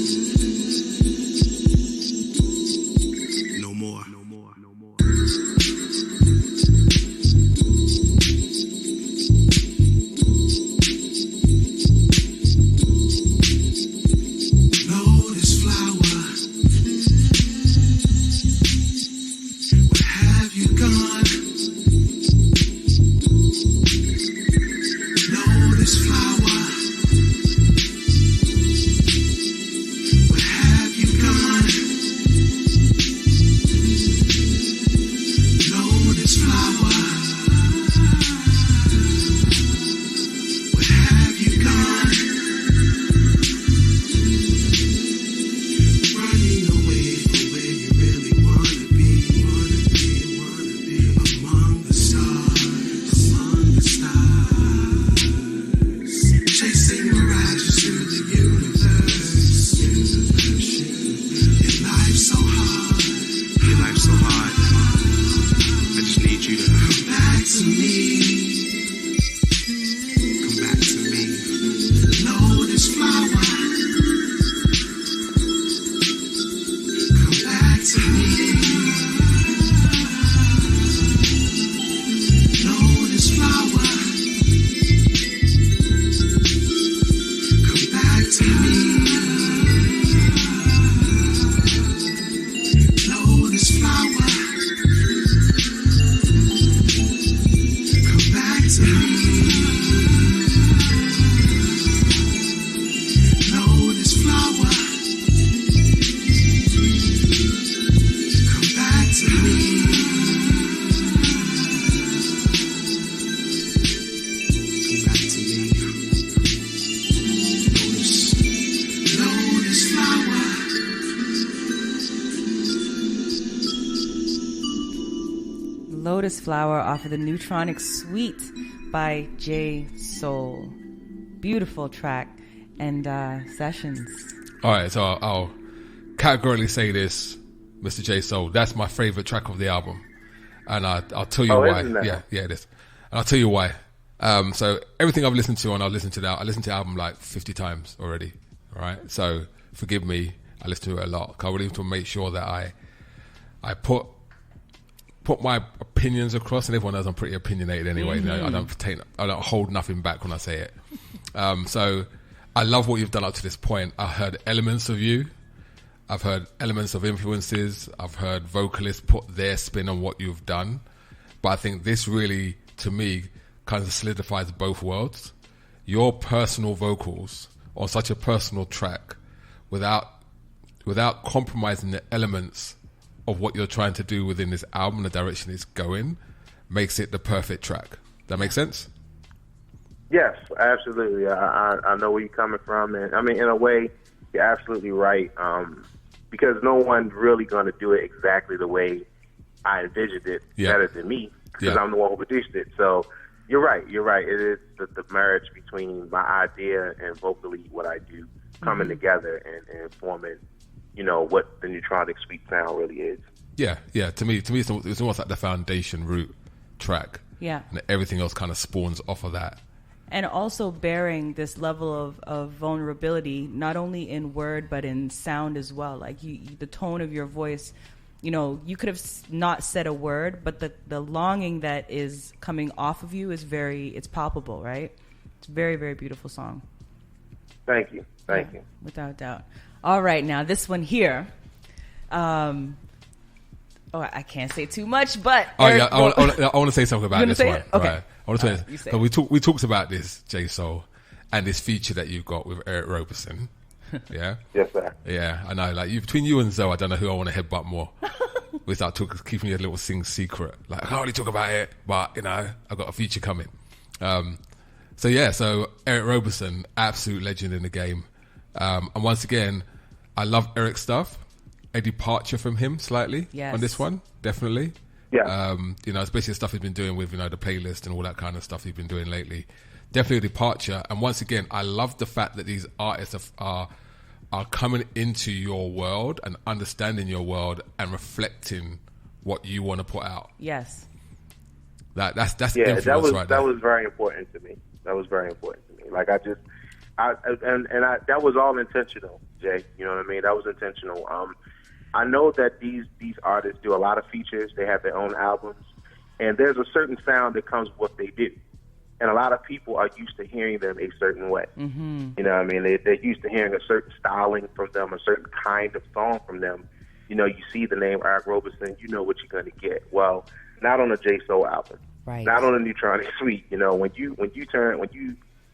Lotus Flower off of the Neutronic Suite by JSOUL. Beautiful track and sessions. All right, so I'll categorically say this, Mr. JSOUL. That's my favorite track of the album, and I'll tell you why. Yeah, it is. And I'll tell you why. So everything I've listened to, and I listened to the album like 50 times already. All right, so forgive me. I listen to it a lot. I really want to make sure that I put my opinions across, and everyone knows I'm pretty opinionated anyway. Mm-hmm. I don't hold nothing back when I say it. So I love what you've done up to this point. I heard elements of you. I've heard elements of influences. I've heard vocalists put their spin on what you've done. But I think this really, to me, kind of solidifies both worlds. Your personal vocals on such a personal track without compromising the elements of what you're trying to do within this album, the direction it's going, makes it the perfect track. That make sense? Yes, absolutely. I know where you're coming from, and I mean, in a way, you're absolutely right. Because no one's really going to do it exactly the way I envisioned it better than me, because I'm the one who produced it. So you're right. It is the marriage between my idea and vocally what I do coming together and forming, what the Neutronic Suite sound really is. Yeah. To me, it's almost like the foundation root track. Yeah. And everything else kind of spawns off of that. And also bearing this level of vulnerability, not only in word, but in sound as well. Like the tone of your voice, you could have not said a word, but the longing that is coming off of you is it's palpable, right? It's a very, very beautiful song. Thank you. Thank you. Without doubt. All right, now this one here. I can't say too much, but I want to say something about this one. Okay. Right. I want to say so we talked about this, JSOUL, and this feature that you've got with Eric Roberson. Yeah. Yes, sir. Yeah, I know. Like between you and Zoe, I don't know who I want to headbutt more. Without keeping a little thing secret. Like I can't really talk about it, but I've got a feature coming. So Eric Roberson, absolute legend in the game. And once again, I love Eric's stuff. A departure from him slightly on this one, definitely. Yeah. Especially the stuff he's been doing with, the playlist and all that kind of stuff he's been doing lately. Definitely a departure. And once again, I love the fact that these artists are coming into your world and understanding your world and reflecting what you want to put out. Yes. That's influence right there. That was very important to me. Like that was all intentional, Jay. You know what I mean? That was intentional. I know that these artists do a lot of features. They have their own albums, and there's a certain sound that comes with what they do. And a lot of people are used to hearing them a certain way. Mm-hmm. You know what I mean? They're used to hearing a certain styling from them, a certain kind of song from them. You see the name Eric Roberson, you know what you're going to get. Well, not on a JSOUL album, right? Not on a Neutronic Suite. When you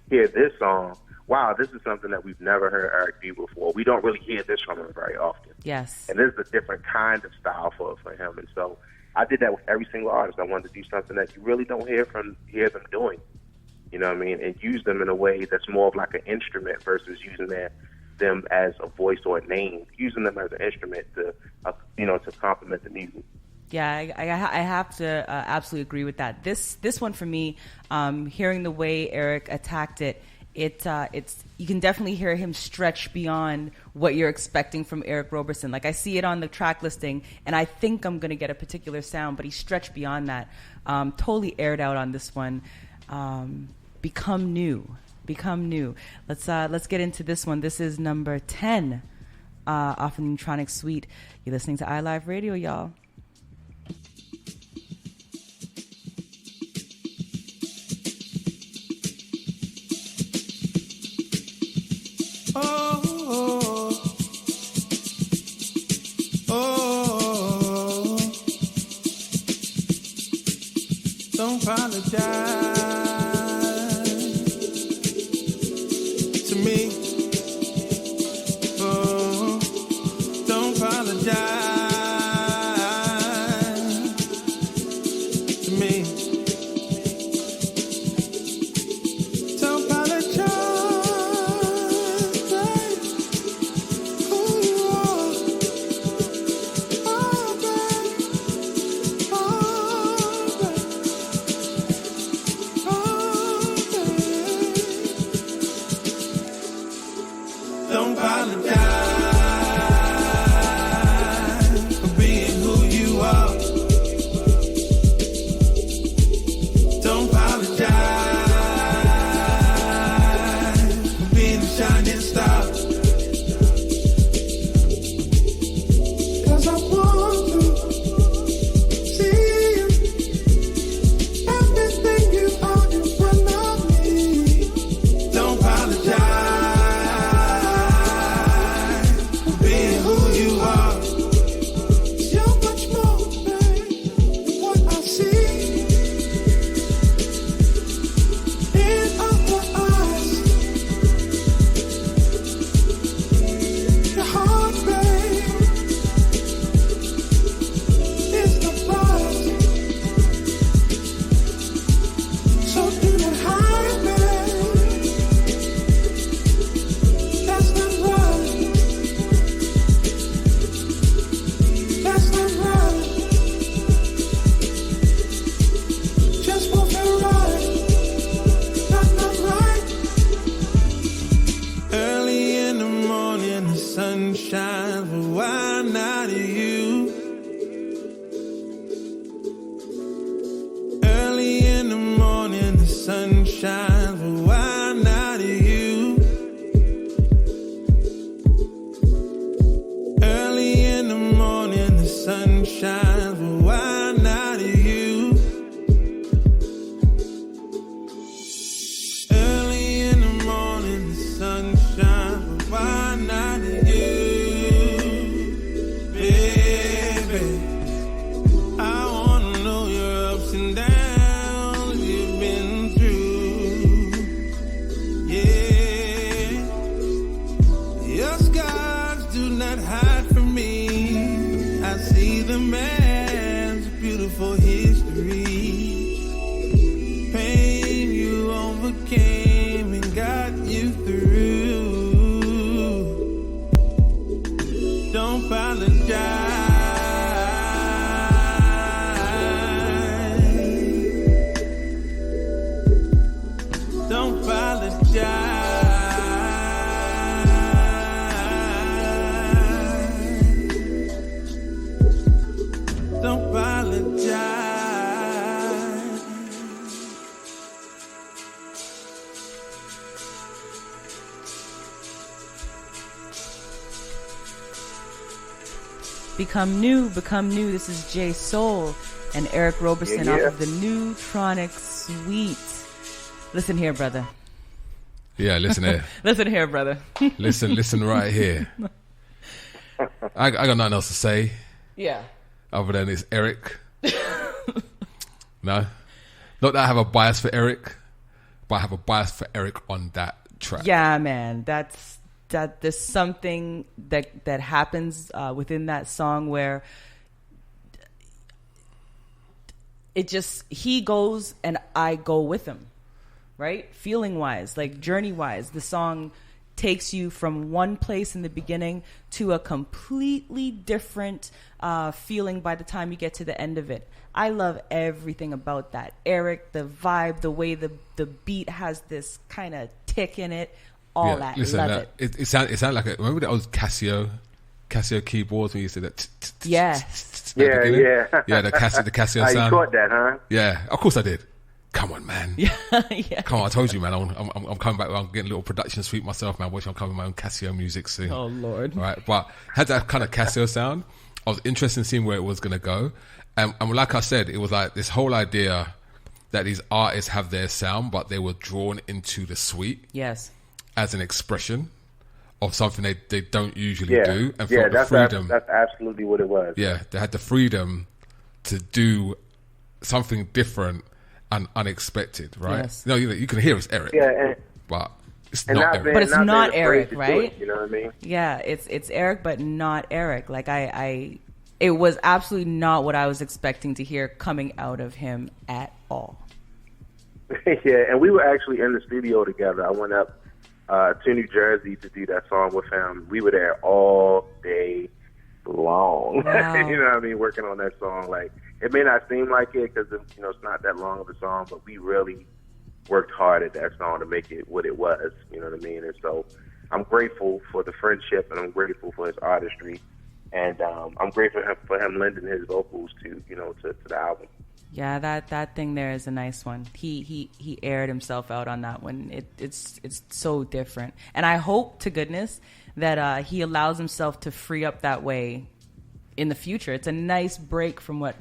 hear this song, wow, this is something that we've never heard Eric do before. We don't really hear this from him very often. Yes. And this is a different kind of style for him. And so I did that with every single artist. I wanted to do something that you really don't hear them doing. You know what I mean? And use them in a way that's more of like an instrument versus using them as a voice or a name. Using them as an instrument to complement the music. Yeah, I have to absolutely agree with that. This one for me, hearing the way Eric attacked it, it's you can definitely hear him stretch beyond what you're expecting from Eric Roberson. Like I see it on the track listing, and I think I'm gonna get a particular sound, but he stretched beyond that. Totally aired out on this one. Become new. Let's get into this one. This is number 10 off the Neutronic Suite. You're listening to iLive Radio, y'all. Don't apologize to me. Don't apologize to me. Don't apologize. Who you are. Oh, baby. Oh, apologize for being who you are. Don't apologize for being a shining star. 'Cause I want to see you, everything you are in front of me. Don't apologize for being who you are. You're much more, babe, than what I see in other eyes. Your heart, babe, is the prize. So do not hide, babe. That's not right. That's not right. Just won't feel right. That's not right. Early in the morning, the sun shines, but why not you? Early in the morning, the sun shines, but why not you? Early in the morning, the sun shines, but why not you? Early in the morning, the sun shines, but why not you, baby? I wanna know your ups and downs you've been through. Yeah, your scars do not hide from me. I see them as beautiful history. Pain you overcame and got you through. Don't apologize. Don't apologize. Don't apologize. Become new. This is JSOUL and Eric Roberson Yeah, yeah. off of the Neutronic Suite. Listen here, brother. Yeah, listen here. Listen here, brother. listen right here. I got nothing else to say. Yeah. Other than it's Eric. No. Not that I have a bias for Eric, but I have a bias for Eric on that track. Yeah, man. There's something that happens within that song where it just, he goes and I go with him, right? Feeling wise, like journey wise, the song takes you from one place in the beginning to a completely different feeling by the time you get to the end of it. I love everything about that. Eric, the vibe, the way the beat has this kind of tick in it, all that. Listen, love it. It sounded like remember the old Casio keyboards when you used to that? Yeah. Yeah. Yeah, the Casio You sound. caught that, huh? Yeah, of course I did. Come on, man. Yeah. Come on, I told you, man. I'm coming back. I'm getting a little production suite myself, man. Watch, I'm covering my own Casio music soon. Oh Lord. Right, but had that kind of Casio sound. I was interested in seeing where it was going to go, and like I said, it was like this whole idea that these artists have their sound, but they were drawn into the suite. Yes. As an expression of something they don't usually do, and yeah, felt the freedom. That's absolutely what it was. Yeah, they had the freedom to do something different and unexpected, right? Yes. No, you can hear it's Eric. Yeah, but it's and not not Eric. But it's not being Eric, afraid to do right? it, you know what I mean? Yeah, it's Eric, but not Eric. Like it was absolutely not what I was expecting to hear coming out of him at all. Yeah, and we were actually in the studio together. I went up to New Jersey to do that song with him. We were there all day long. Wow. You know what I mean? Working on that song. Like, it may not seem like it because it's not that long of a song, but we really worked hard at that song to make it what it was. You know what I mean? And so I'm grateful for the friendship, and I'm grateful for his artistry, and I'm grateful for him lending his vocals to the album. Yeah, that thing there is a nice one. He aired himself out on that one. It's so different, and I hope to goodness that he allows himself to free up that way in the future. It's a nice break from what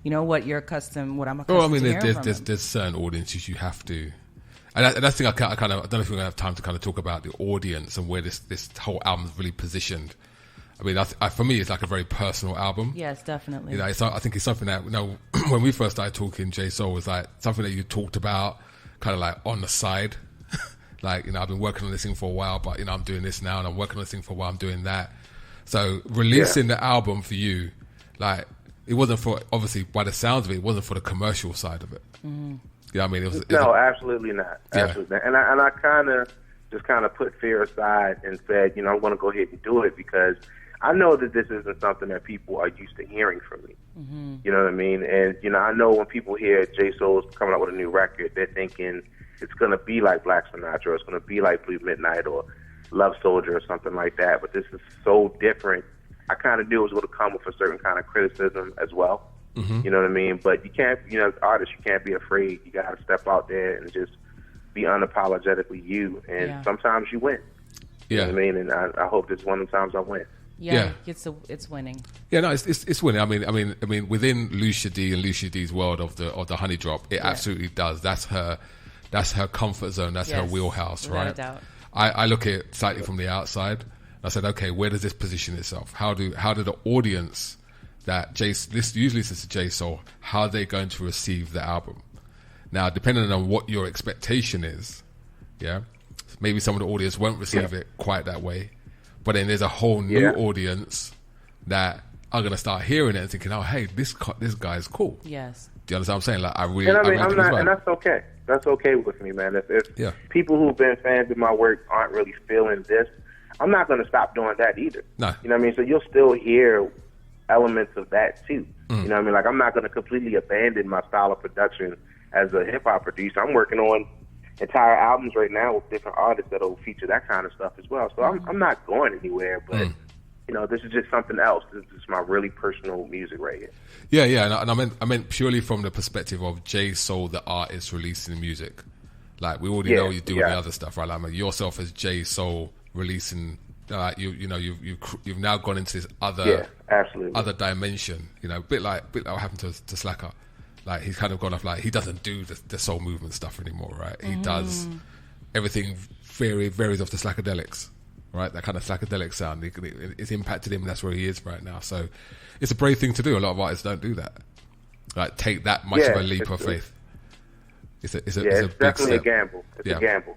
you're accustomed. What I'm accustomed. Well, I mean, to hearing from there's certain audiences you have to. And that's the thing I don't know if we're going to have time to kind of talk about the audience and where this whole album is really positioned. I mean, for me, it's like a very personal album. Yes, definitely. I think it's something that, when we first started talking, JSOUL was like something that you talked about kind of like on the side. Like, I've been working on this thing for a while, but, I'm doing this now, and I'm working on this thing for a while, I'm doing that. So releasing the album for you, like, it wasn't for, obviously, by the sounds of it, it wasn't for the commercial side of it. Mm-hmm. You know what I mean? It was absolutely not. Absolutely not. And I kind of just put fear aside and said, I'm going to go ahead and do it because I know that this isn't something that people are used to hearing from me. Mm-hmm. You know what I mean? And, I know when people hear JSOUL's coming out with a new record, they're thinking it's going to be like Black Sinatra, or it's going to be like Blue Midnight or Love Soldier or something like that. But this is so different. I kind of knew it was going to come with a certain kind of criticism as well. Mm-hmm. You know what I mean? But you can't, as artists, you can't be afraid. You got to step out there and just be unapologetically you. And sometimes you win. You know what I mean? And I hope this one of the times I win. Yeah. It's winning. Yeah, no, it's winning. I mean, within Lucia Dee and Lucia Dee's world of the honey drop, it absolutely does. That's her comfort zone. That's her wheelhouse, right? Without a doubt. I look at it slightly from the outside. I said, okay, where does this position itself? How do the audience that usually this is JSOUL, how are they going to receive the album? Now, depending on what your expectation is, maybe some of the audience won't receive it quite that way, but then there's a whole new audience that are going to start hearing it and thinking, oh, hey, this guy's cool. Yes. Do you understand what I'm saying? Like, and that's okay. That's okay with me, man. If people who've been fans of my work aren't really feeling this, I'm not going to stop doing that either. No. You know what I mean? So you'll still hear elements of that too. You know what I mean? Like, I'm not going to completely abandon my style of production as a hip-hop producer. I'm working on entire albums right now with different artists that'll feature that kind of stuff as well. So I'm not going anywhere, but this is just something else. This is my really personal music right here. Yeah, and I meant purely from the perspective of JSOUL, the artist releasing music. Like, we already know you do the other stuff, right? Like, yourself as JSOUL releasing, you've now gone into this other dimension. A bit like what happened to Slacker. Like, he's kind of gone off, like, he doesn't do the soul movement stuff anymore, right? He does everything varies off the psychedelics, right? That kind of psychedelic sound. It's impacted him, and that's where he is right now. So it's a brave thing to do. A lot of artists don't do that. Like, take that much of a leap of faith. It's a big definitely step. a gamble. It's a gamble,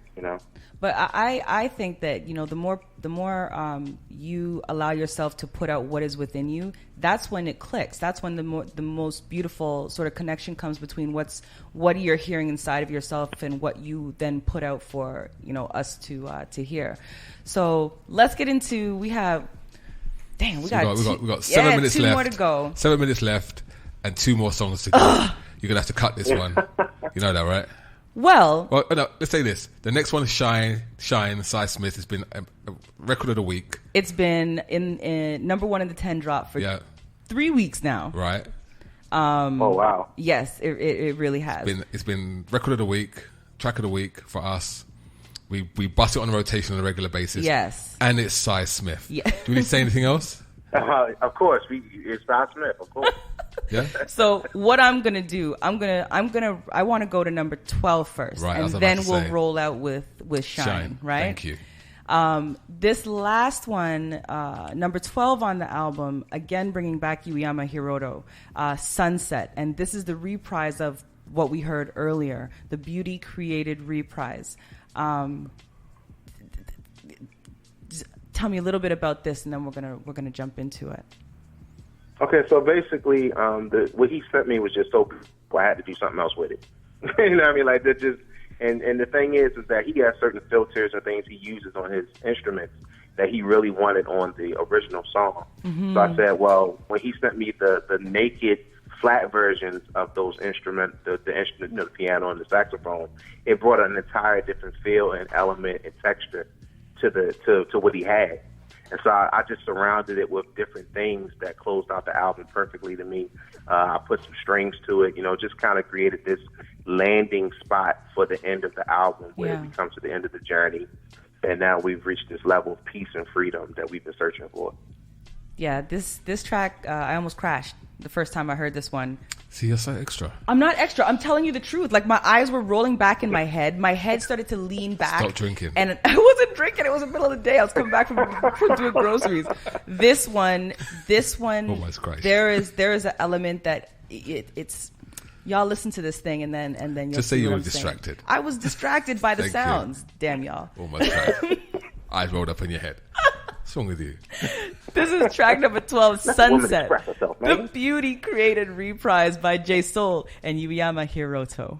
But I think that, the more you allow yourself to put out what is within you, that's when it clicks. That's when the most beautiful sort of connection comes between what you're hearing inside of yourself and what you then put out for us to hear. So let's get into. We got 7 minutes left. 2 more to go. 7 minutes left and 2 more songs to go. You're gonna have to cut this one. You know that, right? Well, no, let's say this. The next one is Shine, Cy Smith. Has been a record of the week. It's been in number 1 in the 10 drop for 3 weeks now. Right. Oh, wow. Yes, it really has. It's been record of the week, track of the week for us. We bust it on a rotation on a regular basis. Yes. And it's Cy Smith. Yeah. Do we need to say anything else? Of course, it's Cy Smith. Of course. Yeah. So what I'm gonna do, I want to go to number 12 first, right, and then we'll roll out with Shine. Right. Thank you. This last one, number 12 on the album, again bringing back Uyama Hiroto, Sunset, and this is the reprise of what we heard earlier, the Beauty Created reprise. Tell me a little bit about this, and then we're gonna jump into it. Okay, so basically, what he sent me was just so cool, I had to do something else with it. You know what I mean? Like, that just, and the thing is that he has certain filters and things he uses on his instruments that he really wanted on the original song. Mm-hmm. So I said, well, when he sent me the naked flat versions of those instruments, the instrument, the piano and the saxophone, it brought an entire different feel and element and texture to what he had. And so I just surrounded it with different things that closed out the album perfectly to me. I put some strings to it, just kind of created this landing spot for the end of the album where we come to the end of the journey. And now we've reached this level of peace and freedom that we've been searching for. Yeah, this track, I almost crashed the first time I heard this one. See, you're so extra. I'm not extra. I'm telling you the truth. Like, my eyes were rolling back in my head. My head started to lean back. Stop drinking. And I wasn't drinking. It was the middle of the day. I was coming back from doing groceries. This one. Almost Christ. There is an element that it's. Y'all listen to this thing and then you'll just say see you what were I'm saying. distracted. I was distracted by the Thank sounds. you. Damn y'all. Almost Christ. Eyes rolled up in your head. What's wrong with you? This is track number 12, Sunset. Herself, The Beauty Created Reprise by JSOUL and Yuyama Hiroto.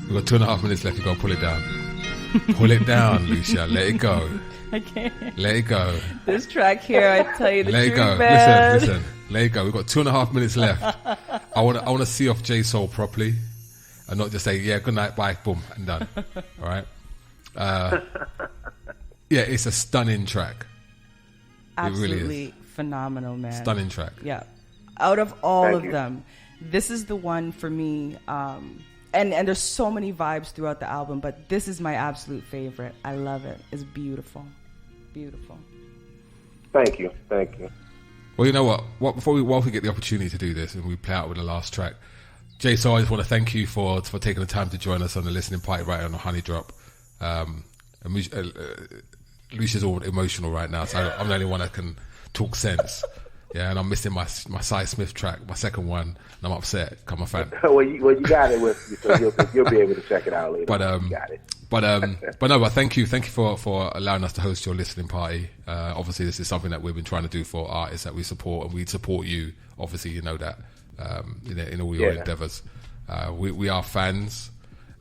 We've got 2.5 minutes left. You've got to pull it down. Pull it down, Lucia. Let it go. I can't. Let it go. This track here, I tell you the Let truth, it go. man. Listen. Let it go. We've got 2.5 minutes left. I want to see off JSOUL properly, and not just say, yeah, good night, bye, boom, and done. All right. Yeah, it's a stunning track. Absolutely it really is. Phenomenal, man. Stunning track. Yeah. Out of all Thank of you. them, this is the one for me. And there's so many vibes throughout the album, but this is my absolute favorite. I love it. It's beautiful. Beautiful. Thank you. Well, you know what? While we get the opportunity to do this and we play out with the last track, JSOUL, I just want to thank you for taking the time to join us on the listening party right on the Honey Drop. Lucia's all emotional right now, so I'm the only one that can talk sense. Yeah, and I'm missing my Cy Smith track, my second one, and I'm upset. I'm a fan. well, you got it with you, so you'll be able to check it out later. But you got it. But thank you for allowing us to host your listening party. Obviously, this is something that we've been trying to do for artists that we support, and we support you. Obviously, you know that in all your endeavors. We are fans,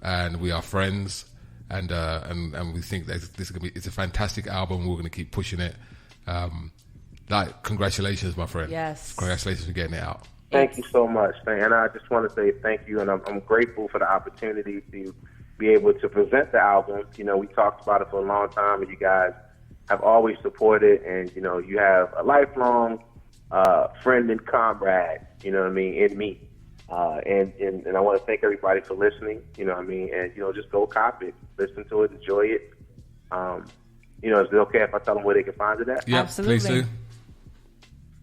and we are friends, and we think that it's a fantastic album. We're going to keep pushing it. Congratulations, my friend. Yes. Congratulations for getting it out. Thank you so much. And I just want to say thank you, and I'm grateful for the opportunity to be able to present the album. You know, we talked about it for a long time, and you guys have always supported, and, you know, you have a lifelong friend and comrade, you know what I mean, in me. And I want to thank everybody for listening, you know what I mean, and, you know, just go copy it, listen to it, enjoy it. You know, is it okay if I tell them where they can find it at? Yeah, absolutely. Please do.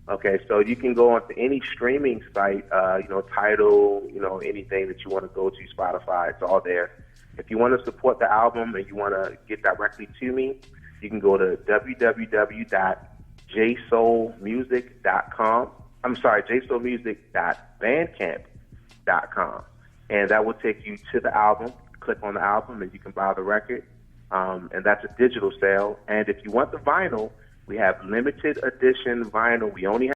Okay, so you can go onto any streaming site, you know, Tidal, you know, anything that you want to go to, Spotify, it's all there. If you want to support the album and you want to get directly to me, you can go to www.jsoulmusic.com, I'm sorry, JSOULmusic.bandcamp.com. And that will take you to the album. Click on the album and you can buy the record. And that's a digital sale. And if you want the vinyl, we have limited edition vinyl. We only have